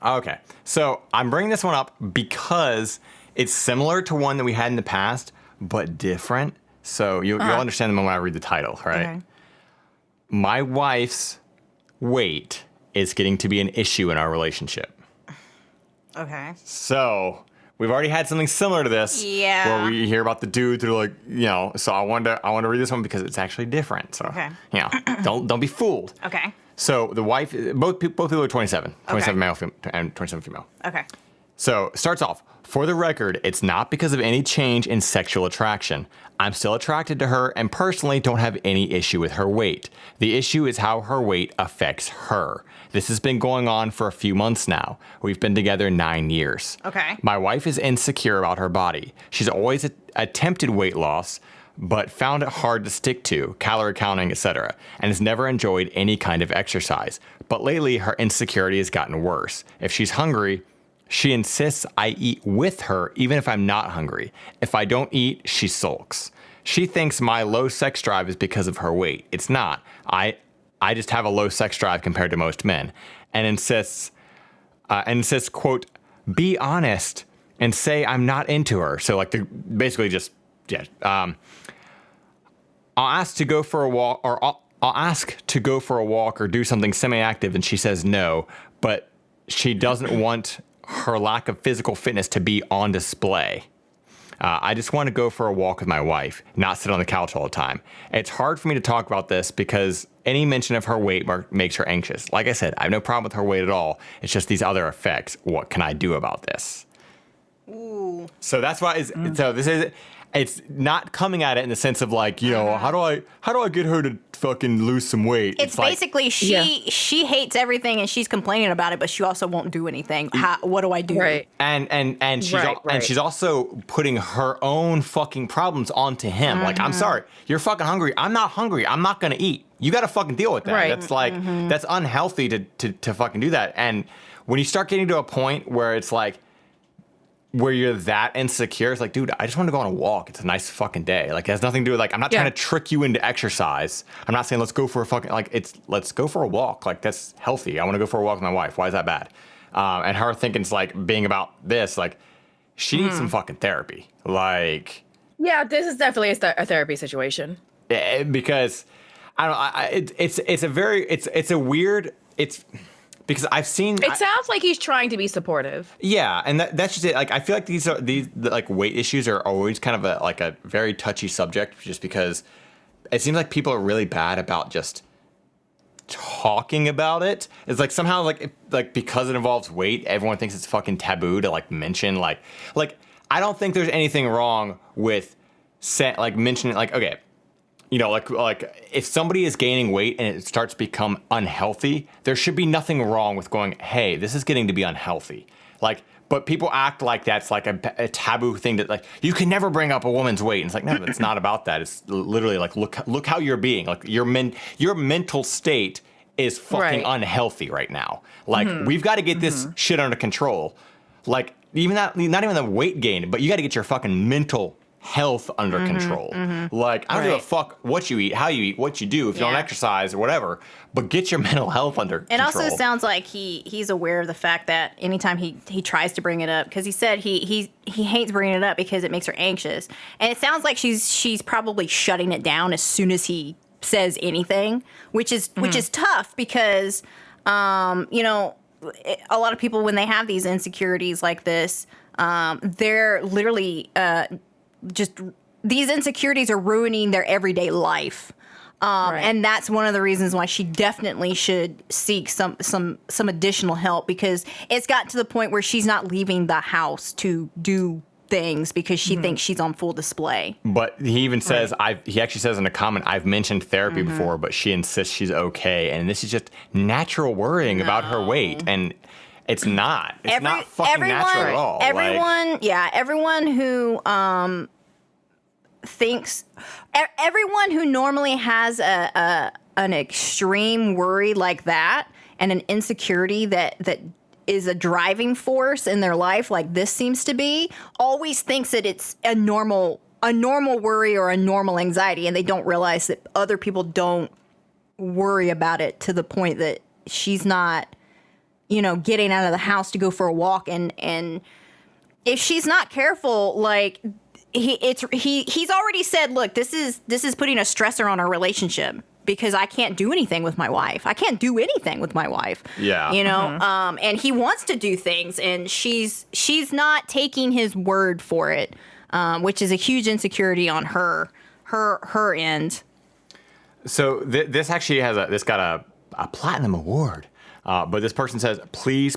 Okay. So I'm bringing this one up because it's similar to one that we had in the past, but different. So you'll understand the moment I read the title, right? Okay. My wife's weight is getting to be an issue in our relationship. Okay. So we've already had something similar to this. Yeah. Where we hear about the dudes that are like, so I wanted to read this one because it's actually different. So, don't be fooled. Okay. So the wife, both people are 27 male and 27 female. Okay. So starts off, for the record, it's not because of any change in sexual attraction. I'm still attracted to her and personally don't have any issue with her weight. The issue is how her weight affects her. This has been going on for a few months now. We've been together 9 years. Okay. My wife is insecure about her body. She's always attempted weight loss, but found it hard to stick to, calorie counting, etc., and has never enjoyed any kind of exercise. But lately, her insecurity has gotten worse. If she's hungry, she insists I eat with her even if I'm not hungry. If I don't eat, she sulks. She thinks my low sex drive is because of her weight. It's not. I just have a low sex drive compared to most men, and insists, quote, be honest and say I'm not into her. So like, basically just, I'll ask to go for a walk, or I'll ask to go for a walk or do something semi-active, and she says no, but she doesn't want her lack of physical fitness to be on display. I just want to go for a walk with my wife, not sit on the couch all the time. It's hard for me to talk about this because any mention of her weight makes her anxious. Like I said, I have no problem with her weight at all. It's just these other effects. What can I do about this? Ooh. So that's why. It's not coming at it in the sense of like, how do I get her to fucking lose some weight? It's basically she hates everything and she's complaining about it, but she also won't do anything. What do I do? Right. And she's also putting her own fucking problems onto him. Like, I'm sorry, you're fucking hungry. I'm not hungry. I'm not gonna eat. You got to fucking deal with that. Right. That's like that's unhealthy to fucking do that. And when you start getting to a point where it's like, where you're that insecure, it's like, dude, I just want to go on a walk. It's a nice fucking day. Like, it has nothing to do with, like, I'm not trying to trick you into exercise. I'm not saying let's go for a fucking, like, let's go for a walk. Like, that's healthy. I want to go for a walk with my wife. Why is that bad? And her thinking it's like being about this, like, she needs some fucking therapy. Like, Yeah, this is definitely a therapy situation. Because I don't. It's a weird. It's because I've seen. It sounds like he's trying to be supportive. Yeah, and that's just it. Like I feel like these like weight issues are always kind of a very touchy subject, just because it seems like people are really bad about just talking about it. It's like somehow like because it involves weight, everyone thinks it's fucking taboo to like mention like I don't think there's anything wrong with mentioning like, okay, you know, like if somebody is gaining weight and it starts to become unhealthy, there should be nothing wrong with going, hey, this is getting to be unhealthy. Like, but people act like that's like a taboo thing that like you can never bring up a woman's weight. And it's like, no, it's not about that. It's literally like, look how you're being. Like your mental state is fucking unhealthy right now. Like we've got to get this shit under control. Like not even the weight gain, but you got to get your fucking mental health under control. Like I don't give a fuck what you eat, how you eat, what you do, if you don't exercise or whatever, but get your mental health under control. It also sounds like he's aware of the fact that anytime he tries to bring it up, because he said he hates bringing it up because it makes her anxious, and it sounds like she's probably shutting it down as soon as he says anything, which is tough because you know, a lot of people, when they have these insecurities like this, they're literally just these insecurities are ruining their everyday life. And that's one of the reasons why she definitely should seek some additional help, because it's gotten to the point where she's not leaving the house to do things because she thinks she's on full display. But he even says, he actually says in a comment, I've mentioned therapy before, but she insists she's okay. And this is just natural worrying about her weight. And it's not. It's not fucking natural at all. Everyone who thinks, everyone who normally has an extreme worry like that and an insecurity that is a driving force in their life, like this seems to be, always thinks that it's a normal worry or a normal anxiety, and they don't realize that other people don't worry about it to the point that she's not, you know, getting out of the house to go for a walk, and if she's not careful, like he's already said, look, this is putting a stressor on our relationship because I can't do anything with my wife. I can't do anything with my wife. Yeah. You know, and he wants to do things, and she's not taking his word for it, which is a huge insecurity on her end. So this actually has got a platinum award. But this person says, please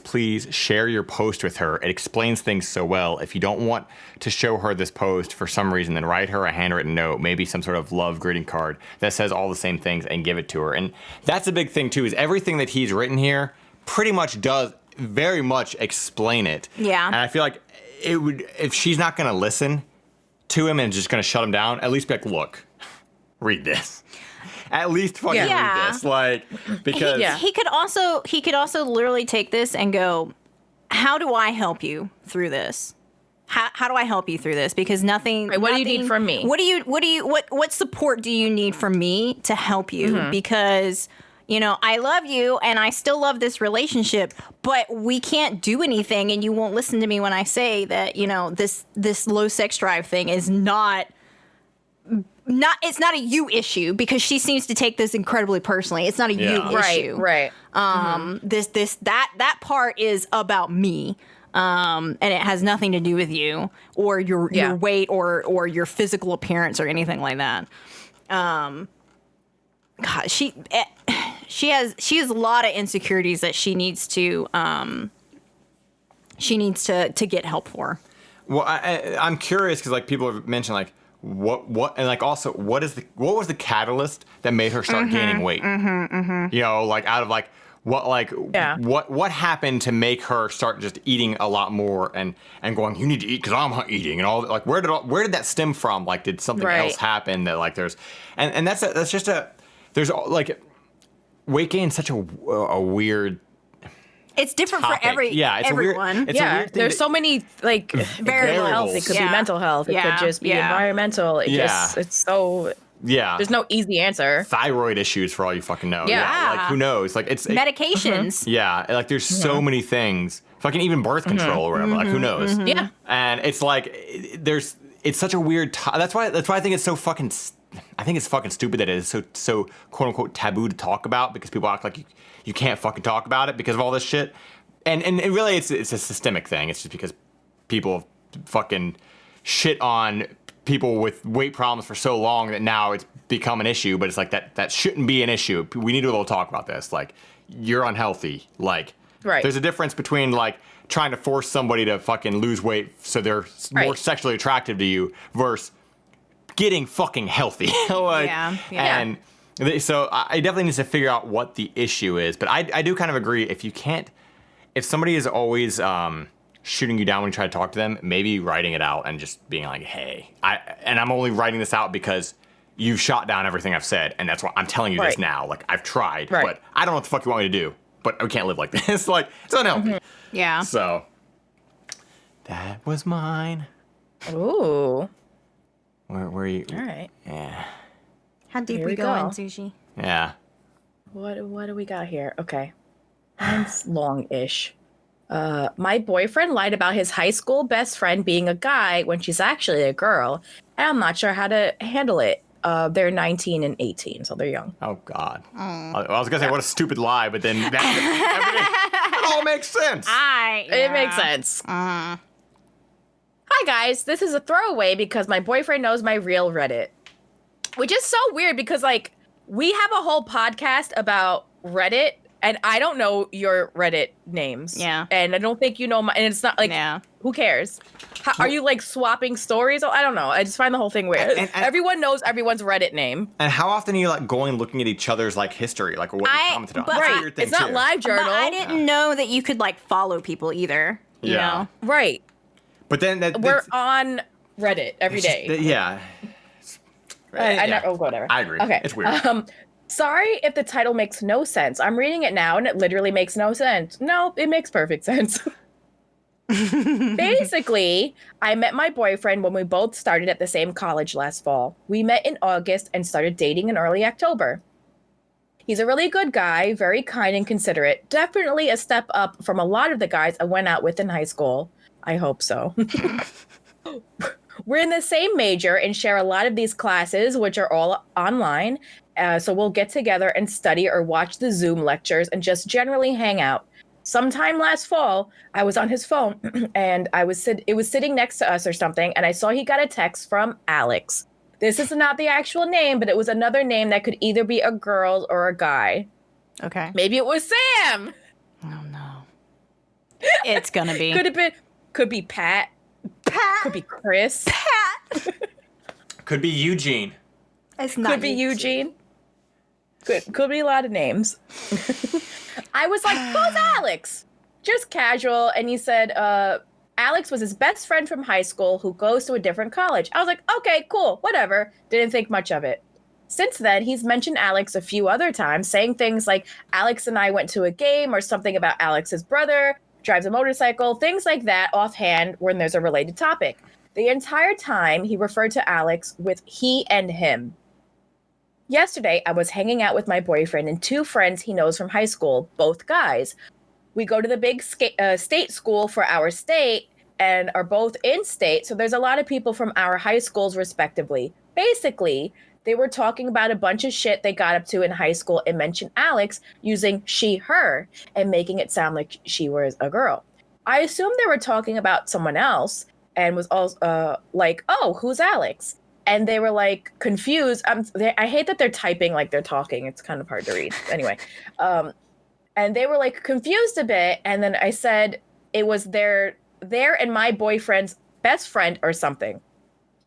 share your post with her. It explains things so well. If you don't want to show her this post for some reason, then write her a handwritten note, maybe some sort of love greeting card that says all the same things, and give it to her. And that's a big thing too, is everything that he's written here pretty much does very much explain it. Yeah. And I feel like it would, if she's not going to listen to him and just going to shut him down, at least be like, look, read this. At least fucking read this, like, because he could also literally take this and go, how do I help you through this? How do I help you through this? Because nothing. Right, what do you need from me? What support do you need from me to help you? Because, you know, I love you and I still love this relationship, but we can't do anything, and you won't listen to me when I say that, you know, this low sex drive thing is not it's not a you issue, because she seems to take this incredibly personally. It's not a you issue. Right. That part is about me. And it has nothing to do with you or your weight or your physical appearance or anything like that. God, she has a lot of insecurities that she needs to get help for. Well, I'm curious because like people have mentioned like what and like also what was the catalyst that made her start gaining weight? You know, like out of like what happened to make her start just eating a lot more and going, you need to eat because I'm eating, and all like where did that stem from? Like did something else happen that like there's and that's just there's like weight gain is such a weird. It's different topic. For everyone. It's a weird thing. There's so many like variables. It could be mental health. It could just be environmental. It's so. Yeah. There's no easy answer. Thyroid issues for all you fucking know. Yeah. Like who knows? Like it's medications. Yeah. Like there's so many things. Fucking even birth control or whatever. Like who knows? Yeah. And it's like it's such a weird. That's why I think it's so fucking. I think it's fucking stupid that it is so quote unquote taboo to talk about because people act like you can't fucking talk about it because of all this shit. And really, it's a systemic thing. It's just because people fucking shit on people with weight problems for so long that now it's become an issue. But it's like that shouldn't be an issue. We need to be able to talk about this. Like, you're unhealthy. Like, there's a difference between like trying to force somebody to fucking lose weight so they're more sexually attractive to you versus getting fucking healthy. Like, and so I definitely need to figure out what the issue is. But I do kind of agree. If somebody is always shooting you down when you try to talk to them, maybe writing it out and just being like, hey, I'm only writing this out because you've shot down everything I've said, and that's why I'm telling you this now. Like, I've tried, but I don't know what the fuck you want me to do. But we can't live like this. Like, it's unhealthy. Yeah. So, that was mine. Ooh. Where are you? All right. Yeah. How deep we going, Sushi? Yeah. What do we got here? Okay. Mine's long-ish. My boyfriend lied about his high school best friend being a guy when she's actually a girl, and I'm not sure how to handle it. They're 19 and 18, so they're young. Oh, God. I was going to say, what a stupid lie, but then it all makes sense. It makes sense. Hi, guys. This is a throwaway because my boyfriend knows my real Reddit. Which is so weird because, like, we have a whole podcast about Reddit, and I don't know your Reddit names. Yeah. And I don't think you know my, and it's not, like, who cares? Are you, like, swapping stories? I don't know. I just find the whole thing weird. And everyone knows everyone's Reddit name. And how often are you, like, going looking at each other's, like, history? Like, what you commented on? That's a weird thing, it's not live journal. But I didn't know that you could, like, follow people either. You know? Right. But then we're on Reddit every day. Whatever. I agree. Okay. It's weird. Sorry if the title makes no sense. I'm reading it now and it literally makes no sense. No, it makes perfect sense. Basically, I met my boyfriend when we both started at the same college last fall. We met in August and started dating in early October. He's a really good guy, very kind and considerate. Definitely a step up from a lot of the guys I went out with in high school. I hope so. We're in the same major and share a lot of these classes, which are all online. So we'll get together and study or watch the Zoom lectures and just generally hang out. Sometime last fall, I was on his phone and it was sitting next to us or something. And I saw he got a text from Alex. This is not the actual name, but it was another name that could either be a girl or a guy. Okay. Maybe it was Sam. Oh, no. It's going to be. Could be Pat. Could be Chris. Pat. Could be Eugene. It's not. Could be Eugene. Could be a lot of names. I was like, who's Alex? Just casual. And he said, Alex was his best friend from high school who goes to a different college. I was like, okay, cool, whatever. Didn't think much of it. Since then, he's mentioned Alex a few other times, saying things like Alex and I went to a game or something about Alex's brother, drives a motorcycle, things like that offhand when there's a related topic. The entire time, he referred to Alex with he and him. Yesterday, I was hanging out with my boyfriend and two friends he knows from high school, both guys. We go to the big state school for our state and are both in state, so there's a lot of people from our high schools respectively. Basically, they were talking about a bunch of shit they got up to in high school and mentioned Alex using she, her, and making it sound like she was a girl. I assumed they were talking about someone else and was also like, oh, who's Alex? And they were like confused. I hate that they're typing like they're talking. It's kind of hard to read. Anyway, and they were like confused a bit. And then I said it was their and my boyfriend's best friend or something.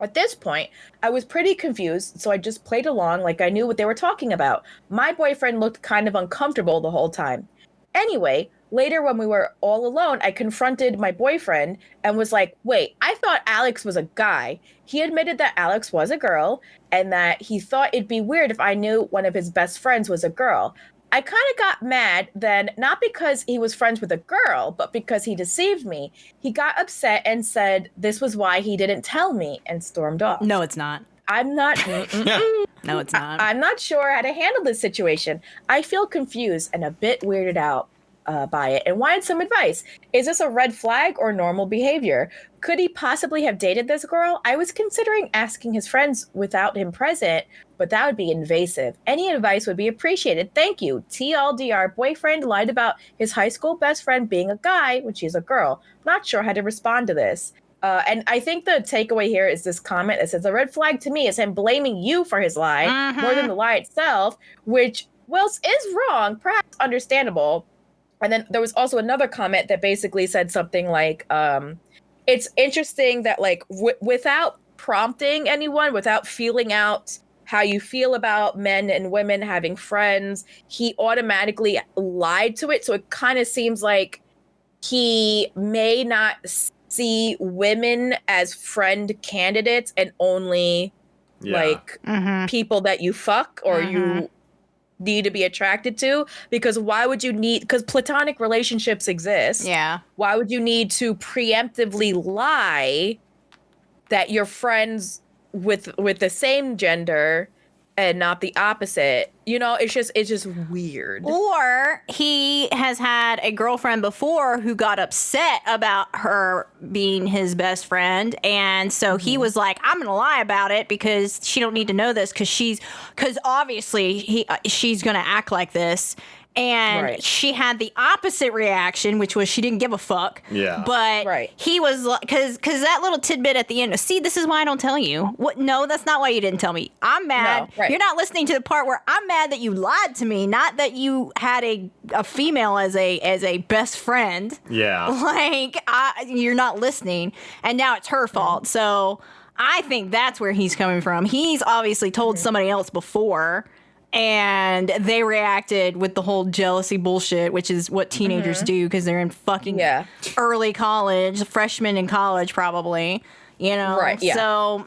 At this point, I was pretty confused, so I just played along like I knew what they were talking about. My boyfriend looked kind of uncomfortable the whole time. Anyway, later when we were all alone, I confronted my boyfriend and was like, wait, I thought Alex was a guy. He admitted that Alex was a girl and that he thought it'd be weird if I knew one of his best friends was a girl. I kind of got mad then, not because he was friends with a girl, but because he deceived me. He got upset and said this was why he didn't tell me and stormed off. No, it's not. I'm not. No, it's not. I'm not sure how to handle this situation. I feel confused and a bit weirded out. by it and wanted some advice. Is this a red flag or normal behavior? Could he possibly have dated this girl? I was considering asking his friends without him present, but that would be invasive. Any advice would be appreciated. Thank you. TLDR, boyfriend lied about his high school best friend being a guy when she's a girl. Not sure how to respond to this. And I think the takeaway here is this comment that says, a red flag to me is him blaming you for his lie more than the lie itself, which, whilst is wrong, perhaps understandable. And then there was also another comment that basically said something like, it's interesting that like without prompting anyone, without feeling out how you feel about men and women having friends, he automatically lied to it. So it kind of seems like he may not see women as friend candidates and only like people that you fuck or you need to be attracted to, because why would you need, because platonic relationships exist. Yeah. Why would you need to preemptively lie that you're friends with the same gender and not the opposite? You know, it's just weird. Or he has had a girlfriend before who got upset about her being his best friend, and so he was like, I'm gonna lie about it because she don't need to know this, because obviously she's gonna act like this. And she had the opposite reaction, which was she didn't give a fuck. Yeah. But he was like, because that little tidbit at the end, see, this is why I don't tell you. What? No, that's not why you didn't tell me. I'm mad. No, You're not listening to the part where I'm mad that you lied to me, not that you had a female as a best friend. Yeah. Like, you're not listening. And now it's her fault. So I think that's where he's coming from. He's obviously told somebody else before, and they reacted with the whole jealousy bullshit, which is what teenagers do because they're in fucking early college, freshmen in college probably, you know? Right, yeah. So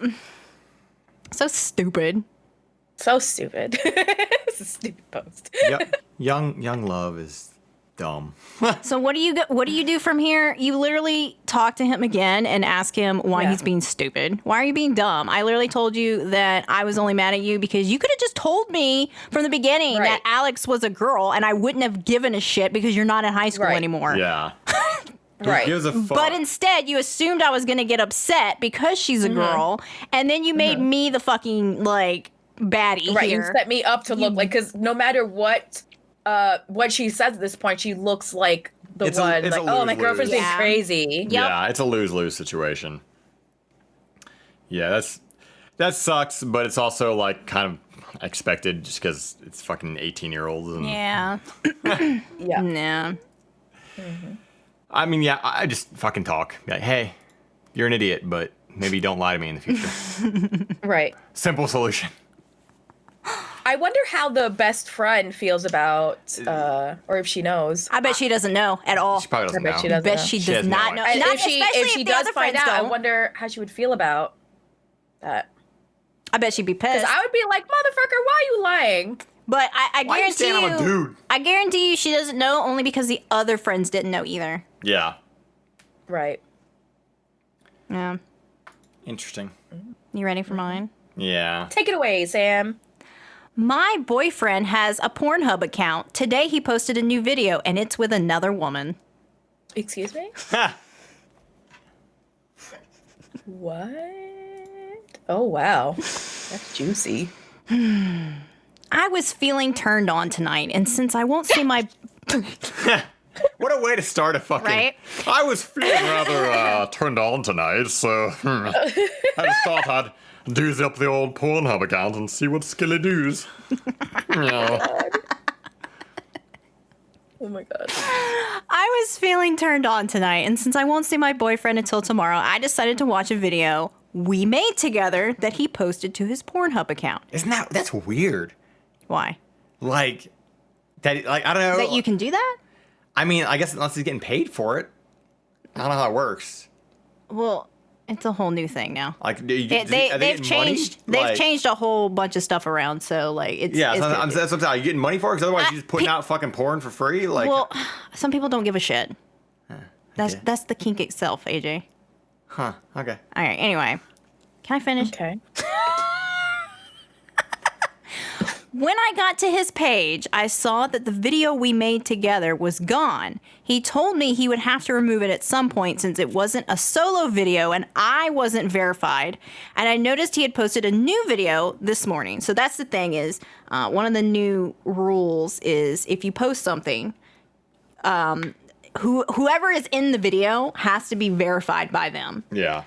stupid. So stupid. It's a stupid post. Yep. Young love is dumb. So what do you do from here? You literally talk to him again and ask him why he's being stupid. Why are you being dumb? I literally told you that I was only mad at you because you could have just told me from the beginning that Alex was a girl and I wouldn't have given a shit because you're not in high school anymore. Yeah. Who gives a fuck? But instead, you assumed I was going to get upset because she's a girl, and then you made me the fucking, like, baddie here. You set me up to look like, because no matter what she says at this point, she looks like the one, like, oh, my girlfriend's being crazy. Yep. Yeah, it's a lose-lose situation. Yeah, that sucks, but it's also, like, kind of expected just because it's fucking 18-year-olds. And Yeah. Yeah. I mean, yeah, I just fucking talk. Like, hey, you're an idiot, but maybe don't lie to me in the future. Right. Simple solution. I wonder how the best friend feels about, or if she knows. I bet she doesn't know at all. She probably doesn't know. She doesn't bet she does not know. And if she does find out, I wonder how she would feel about that. I bet she'd be pissed. Because I would be like, motherfucker, why are you lying? But I guarantee I'm a dude? I guarantee you she doesn't know only because the other friends didn't know either. Yeah. Right. Yeah. Interesting. You ready for mine? Yeah. Take it away, Sam. My boyfriend has a Pornhub account. Today he posted a new video and it's with another woman. Excuse me? What? Oh, wow. That's juicy. I was feeling turned on tonight, and since I won't see my... What a way to start a fucking... Right? I was feeling rather turned on tonight, so I just thought I'd dooze up the old Pornhub account and see what skilly doos. Oh my god. I was feeling turned on tonight, and since I won't see my boyfriend until tomorrow, I decided to watch a video we made together that he posted to his Pornhub account. That's weird. Why? Like, that, like, I don't know. That you can do that? I mean, I guess unless he's getting paid for it. I don't know how it works. Well, it's a whole new thing now. Like, they've changed. They've changed a whole bunch of stuff around. So, like, it's that's what I'm saying. Are you getting money for it? Because otherwise, you're just putting out fucking porn for free. Like, well, some people don't give a shit. That's the kink itself, AJ. Huh. Okay. All right. Anyway, can I finish? Okay. When I got to his page, I saw that the video we made together was gone. He told me he would have to remove it at some point since it wasn't a solo video and I wasn't verified. And I noticed he had posted a new video this morning. So that's the thing is, one of the new rules is if you post something, whoever is in the video has to be verified by them. Yeah.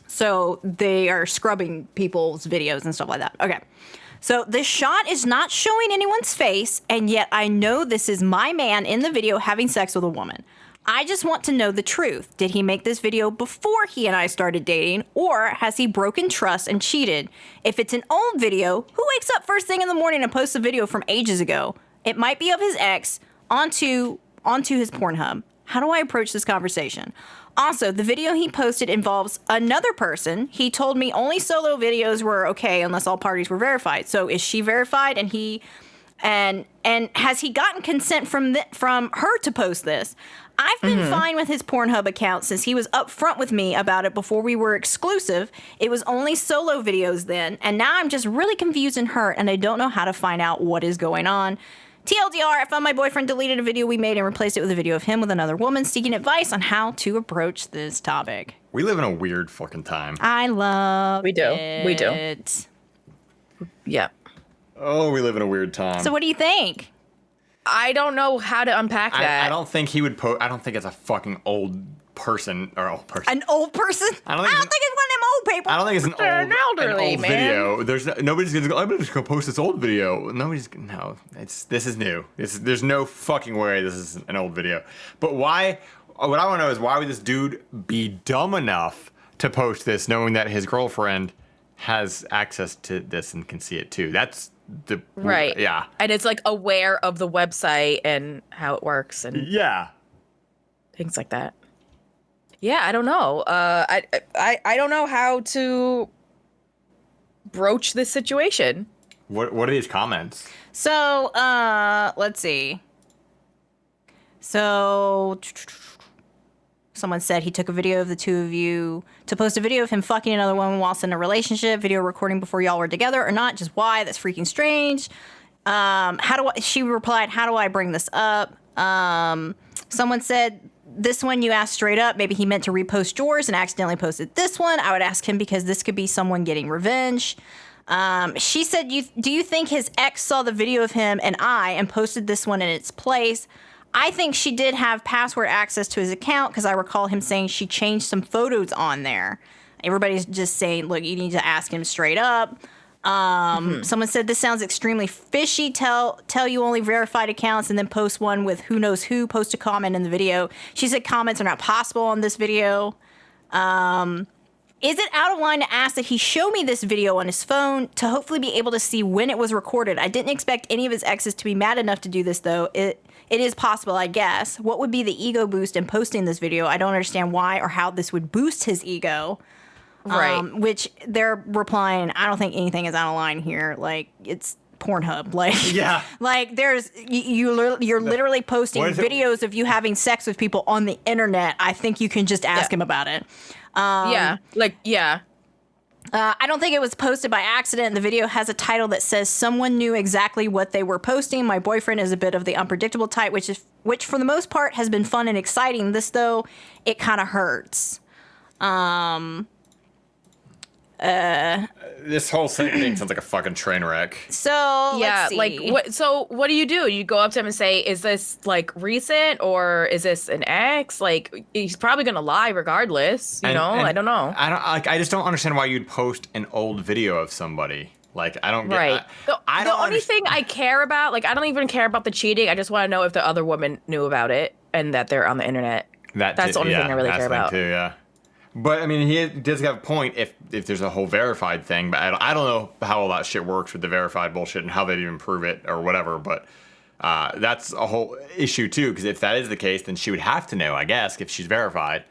So they are scrubbing people's videos and stuff like that. Okay. So this shot is not showing anyone's face, and yet I know this is my man in the video having sex with a woman. I just want to know the truth. Did he make this video before he and I started dating, or has he broken trust and cheated? If it's an old video, who wakes up first thing in the morning and posts a video from ages ago? It might be of his ex onto his Pornhub. How do I approach this conversation? Also, the video he posted involves another person. He told me only solo videos were okay unless all parties were verified. So is she verified? And has he gotten consent from her to post this? I've been fine with his Pornhub account since he was upfront with me about it before we were exclusive. It was only solo videos then, and now I'm just really confused and hurt, and I don't know how to find out what is going on. TLDR, I found my boyfriend deleted a video we made and replaced it with a video of him with another woman, seeking advice on how to approach this topic. We live in a weird fucking time. I love We do. Yeah. Oh, we live in a weird time. So what do you think? I don't know how to unpack that. I don't think he would post. I don't think it's a fucking old person or old person. An old person? I don't think it's one of them old people. I don't think it's an elderly old man. video. Nobody's gonna go, I'm just gonna post this old video. This is new. There's no fucking way this is an old video. But why? What I want to know is why would this dude be dumb enough to post this, knowing that his girlfriend has access to this and can see it too? That's the right. Yeah, and it's like aware of the website and how it works and things like that. Yeah, I don't know. I don't know how to broach this situation. What are these comments? So, let's see. So, someone said he took a video of the two of you to post a video of him fucking another woman whilst in a relationship. Video recording before y'all were together or not? Just why? That's freaking strange. She replied, how do I bring this up? Someone said, this one you asked straight up. Maybe he meant to repost yours and accidentally posted this one. I would ask him because this could be someone getting revenge. She said, do you think his ex saw the video of him and posted this one in its place? I think she did have password access to his account because I recall him saying she changed some photos on there. Everybody's just saying, look, you need to ask him straight up. Someone said this sounds extremely fishy. Tell you only verified accounts and then post one with who knows who. Post a comment in the video. She said comments are not possible on this video. Is it out of line to ask that he show me this video on his phone to hopefully be able to see when it was recorded? I didn't expect any of his exes to be mad enough to do this though. It is possible, I guess. What would be the ego boost in posting this video? I don't understand why or how this would boost his ego. Right. Which they're replying, I don't think anything is out of line here. Like, it's Pornhub. Like, yeah. Like, you're literally posting videos of you having sex with people on the internet. I think you can just ask him about it. Yeah. I don't think it was posted by accident. The video has a title that says someone knew exactly what they were posting. My boyfriend is a bit of the unpredictable type, which for the most part has been fun and exciting. This, though, it kind of hurts. This whole thing sounds like a fucking train wreck. So yeah, let's see. like what? So what do? You go up to him and say, "Is this like recent or is this an ex?" Like he's probably gonna lie regardless. I don't know. I just don't understand why you'd post an old video of somebody. Like I don't get. Right. The only thing I care about, like I don't even care about the cheating. I just want to know if the other woman knew about it and that they're on the internet. That's the only thing I really care about. Too, yeah. But, I mean, he does have a point if there's a whole verified thing. But I don't know how all that shit works with the verified bullshit and how they'd even prove it or whatever. But that's a whole issue, too. Because if that is the case, then she would have to know, I guess, if she's verified,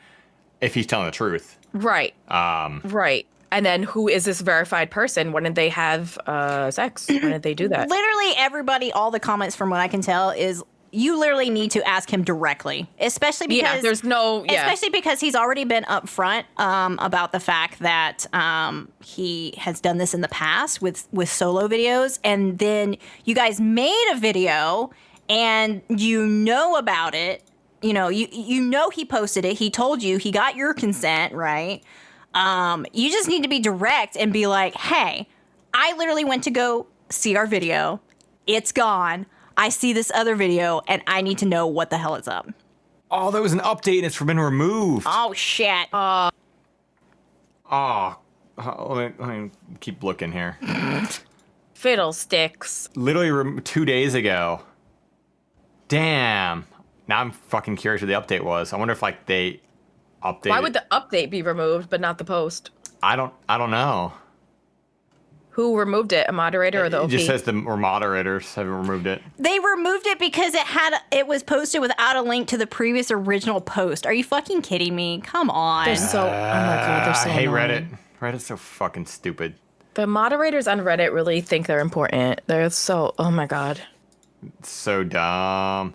if he's telling the truth. Right. Right. And then who is this verified person? When did they have sex? When did they do that? Literally everybody, all the comments from what I can tell is you literally need to ask him directly, especially because especially because he's already been upfront about the fact that he has done this in the past with solo videos, and then you guys made a video and you know about it. You know he posted it. He told you. He got your consent, right? You just need to be direct and be like, hey, I literally went to go see our video. It's gone. I see this other video, and I need to know what the hell is up. Oh, there was an update, and it's been removed. Oh, shit. Let me keep looking here. Fiddlesticks. Literally 2 days ago. Damn. Now I'm fucking curious what the update was. I wonder if like they updated. Why would the update be removed, but not the post? I don't know. Who removed it? A moderator or the OP? It just says the moderators have removed it. They removed it because it was posted without a link to the previous original post. Are you fucking kidding me? Come on. They're so. Oh my god, they're so. I hate annoying. Reddit. Reddit's so fucking stupid. The moderators on Reddit really think they're important. They're so. Oh my god. It's so dumb.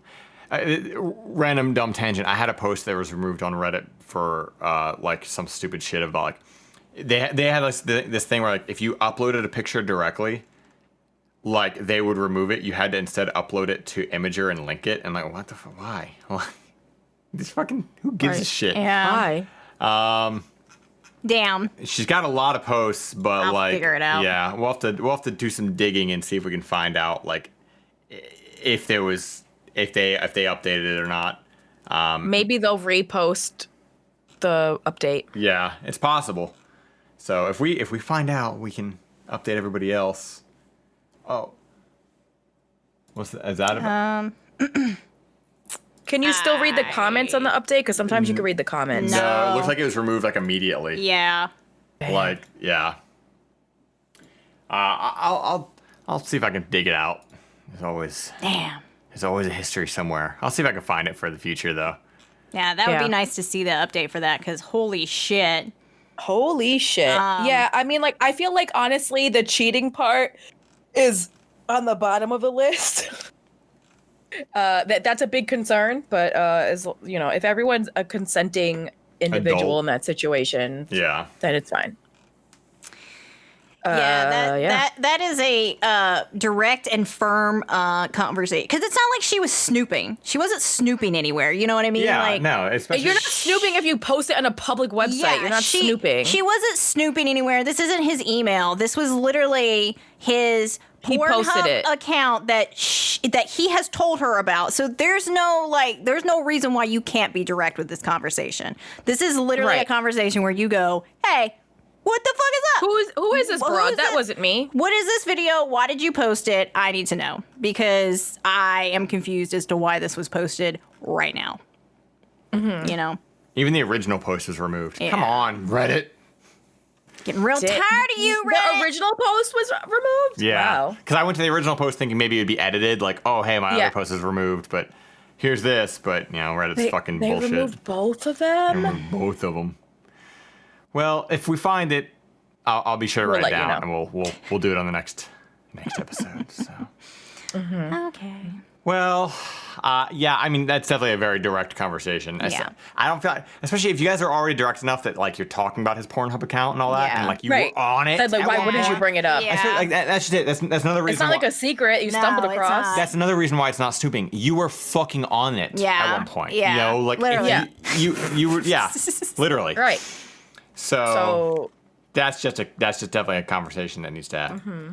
Random dumb tangent. I had a post that was removed on Reddit for like some stupid shit about like. They had this thing where like if you uploaded a picture directly, like they would remove it. You had to instead upload it to Imager and link it. And like, what the fuck? Why? This fucking who gives a shit? Yeah. Why? Damn. She's got a lot of posts, but I'll figure it out. Yeah, we'll have to do some digging and see if we can find out like if they updated it or not. Maybe they'll repost the update. Yeah, it's possible. So if we find out, we can update everybody else. Oh, is that about? Can you still read the comments on the update? Because sometimes you can read the comments. No, it looks like it was removed like immediately. Yeah. Like yeah. I'll see if I can dig it out. There's always a history somewhere. I'll see if I can find it for the future though. Yeah, that would be nice to see the update for that because holy shit. Holy shit. Yeah, I mean, like, I feel like, honestly, the cheating part is on the bottom of the list. That's a big concern, but, if everyone's a consenting individual in that situation, then it's fine. That is a direct and firm conversation because it's not like she was snooping. She wasn't snooping anywhere. You know what I mean? Yeah, like, no. Especially you're not snooping if you post it on a public website. Yeah, you're not snooping. She wasn't snooping anywhere. This isn't his email. This was literally his Pornhub account that he has told her about. So there's no reason why you can't be direct with this conversation. This is literally a conversation where you go, hey. What the fuck is up? Who is this broad? That wasn't me. What is this video? Why did you post it? I need to know because I am confused as to why this was posted right now. Mm-hmm. You know? Even the original post was removed. Yeah. Come on, Reddit. Getting real tired of you, Reddit. The original post was removed? Yeah. Because I went to the original post thinking maybe it would be edited. Like, oh, hey, my other post is removed, but here's this. But, Reddit's fucking bullshit. They removed both of them? They removed both of them. Well, if we find it, I'll be sure to write it down, and we'll do it on the next episode. So. Mm-hmm. Okay. Well, I mean that's definitely a very direct conversation. Yeah. I don't feel, especially if you guys are already direct enough that like you're talking about his Pornhub account and all that, and like you were on it. Like, why wouldn't you bring it up? Yeah. I feel like that's just it. That's another reason. It's not like a secret you stumbled across. That's another reason why it's not snooping. You were fucking on it at one point. Yeah. Like literally. You were literally. Right. So that's just definitely a conversation that needs to happen. Mm-hmm.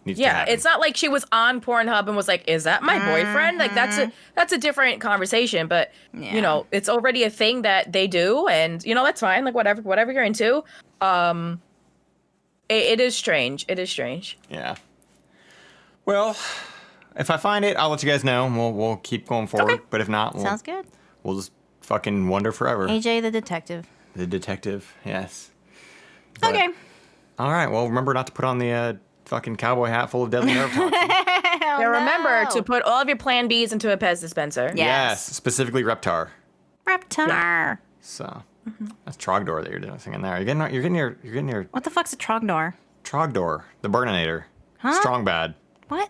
Yeah, it's not like she was on Pornhub and was like, "Is that my boyfriend?" Like that's a different conversation. But it's already a thing that they do, and that's fine. Like whatever you're into. It is strange. It is strange. Yeah. Well, if I find it, I'll let you guys know, and we'll keep going forward. Okay. But if not, sounds good. We'll just fucking wonder forever. AJ the detective. The detective, yes. But, okay. All right. Well, remember not to put on the fucking cowboy hat full of deadly nerve toxins. Remember to put all of your Plan Bs into a Pez dispenser. Yes, specifically Reptar. Reptar. Yeah. So that's Trogdor that you're doing in there. You're getting your. What the fuck's a Trogdor? Trogdor, the Burninator. Huh? Strong bad. What?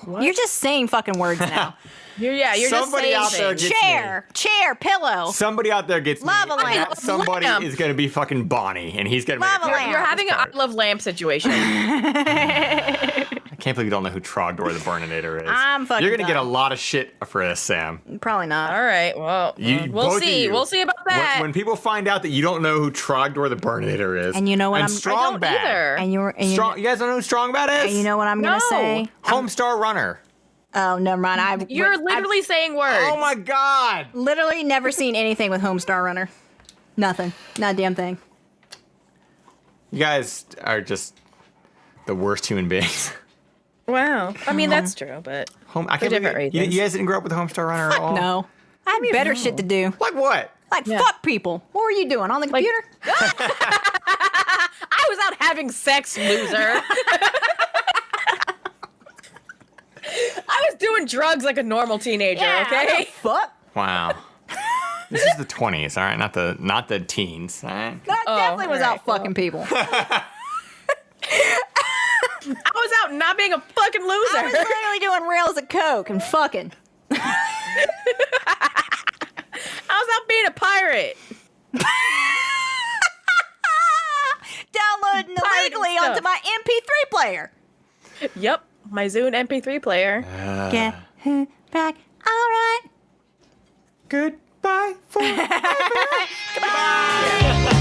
What? You're just saying fucking words now. You're Somebody out just saying there things. gets Chair, pillow. Somebody out there gets Lava me. lamp. And that somebody Lamp. is going to be fucking Bonnie, and he's going to Lava make lamp. You're having an I love lamp situation. I can't believe you don't know who Trogdor the Burninator is. I'm fucking You're going to get a dumb. lot of shit for this, Sam. Probably not. All right, well, You- we'll both of see. you. We'll see about that. When people find out that you don't know who Trogdor the Burninator is. And you know what and I'm- I Strong don't Bad. either. And you guys don't know who Strong Bad is? and you know what I'm gonna No. say? Homestar Runner. Oh, never mind. I've Literally saying words. Oh my god. literally never seen anything with Homestar Runner. Nothing. Not a damn thing. You guys are just the worst human beings. Wow. I mean, that's true, but I can't different believe you reasons. guys didn't grow up with Homestar Runner at all? No. I have better shit to do. Like what? Like Yeah. fuck people. What were you doing on the computer? I was out having sex, loser. I was doing drugs like a normal teenager, okay? Fuck. Wow. This is the 20s, all right? Not the teens, all right? That definitely was alright, out fucking people. I was out not being a fucking loser. I was literally doing rails of coke and fucking. I was out being a pirate. Downloading Pirating illegally stuff. onto my MP3 player. Yep, my Zune MP3 player. Get back. All right. Goodbye forever. Goodbye.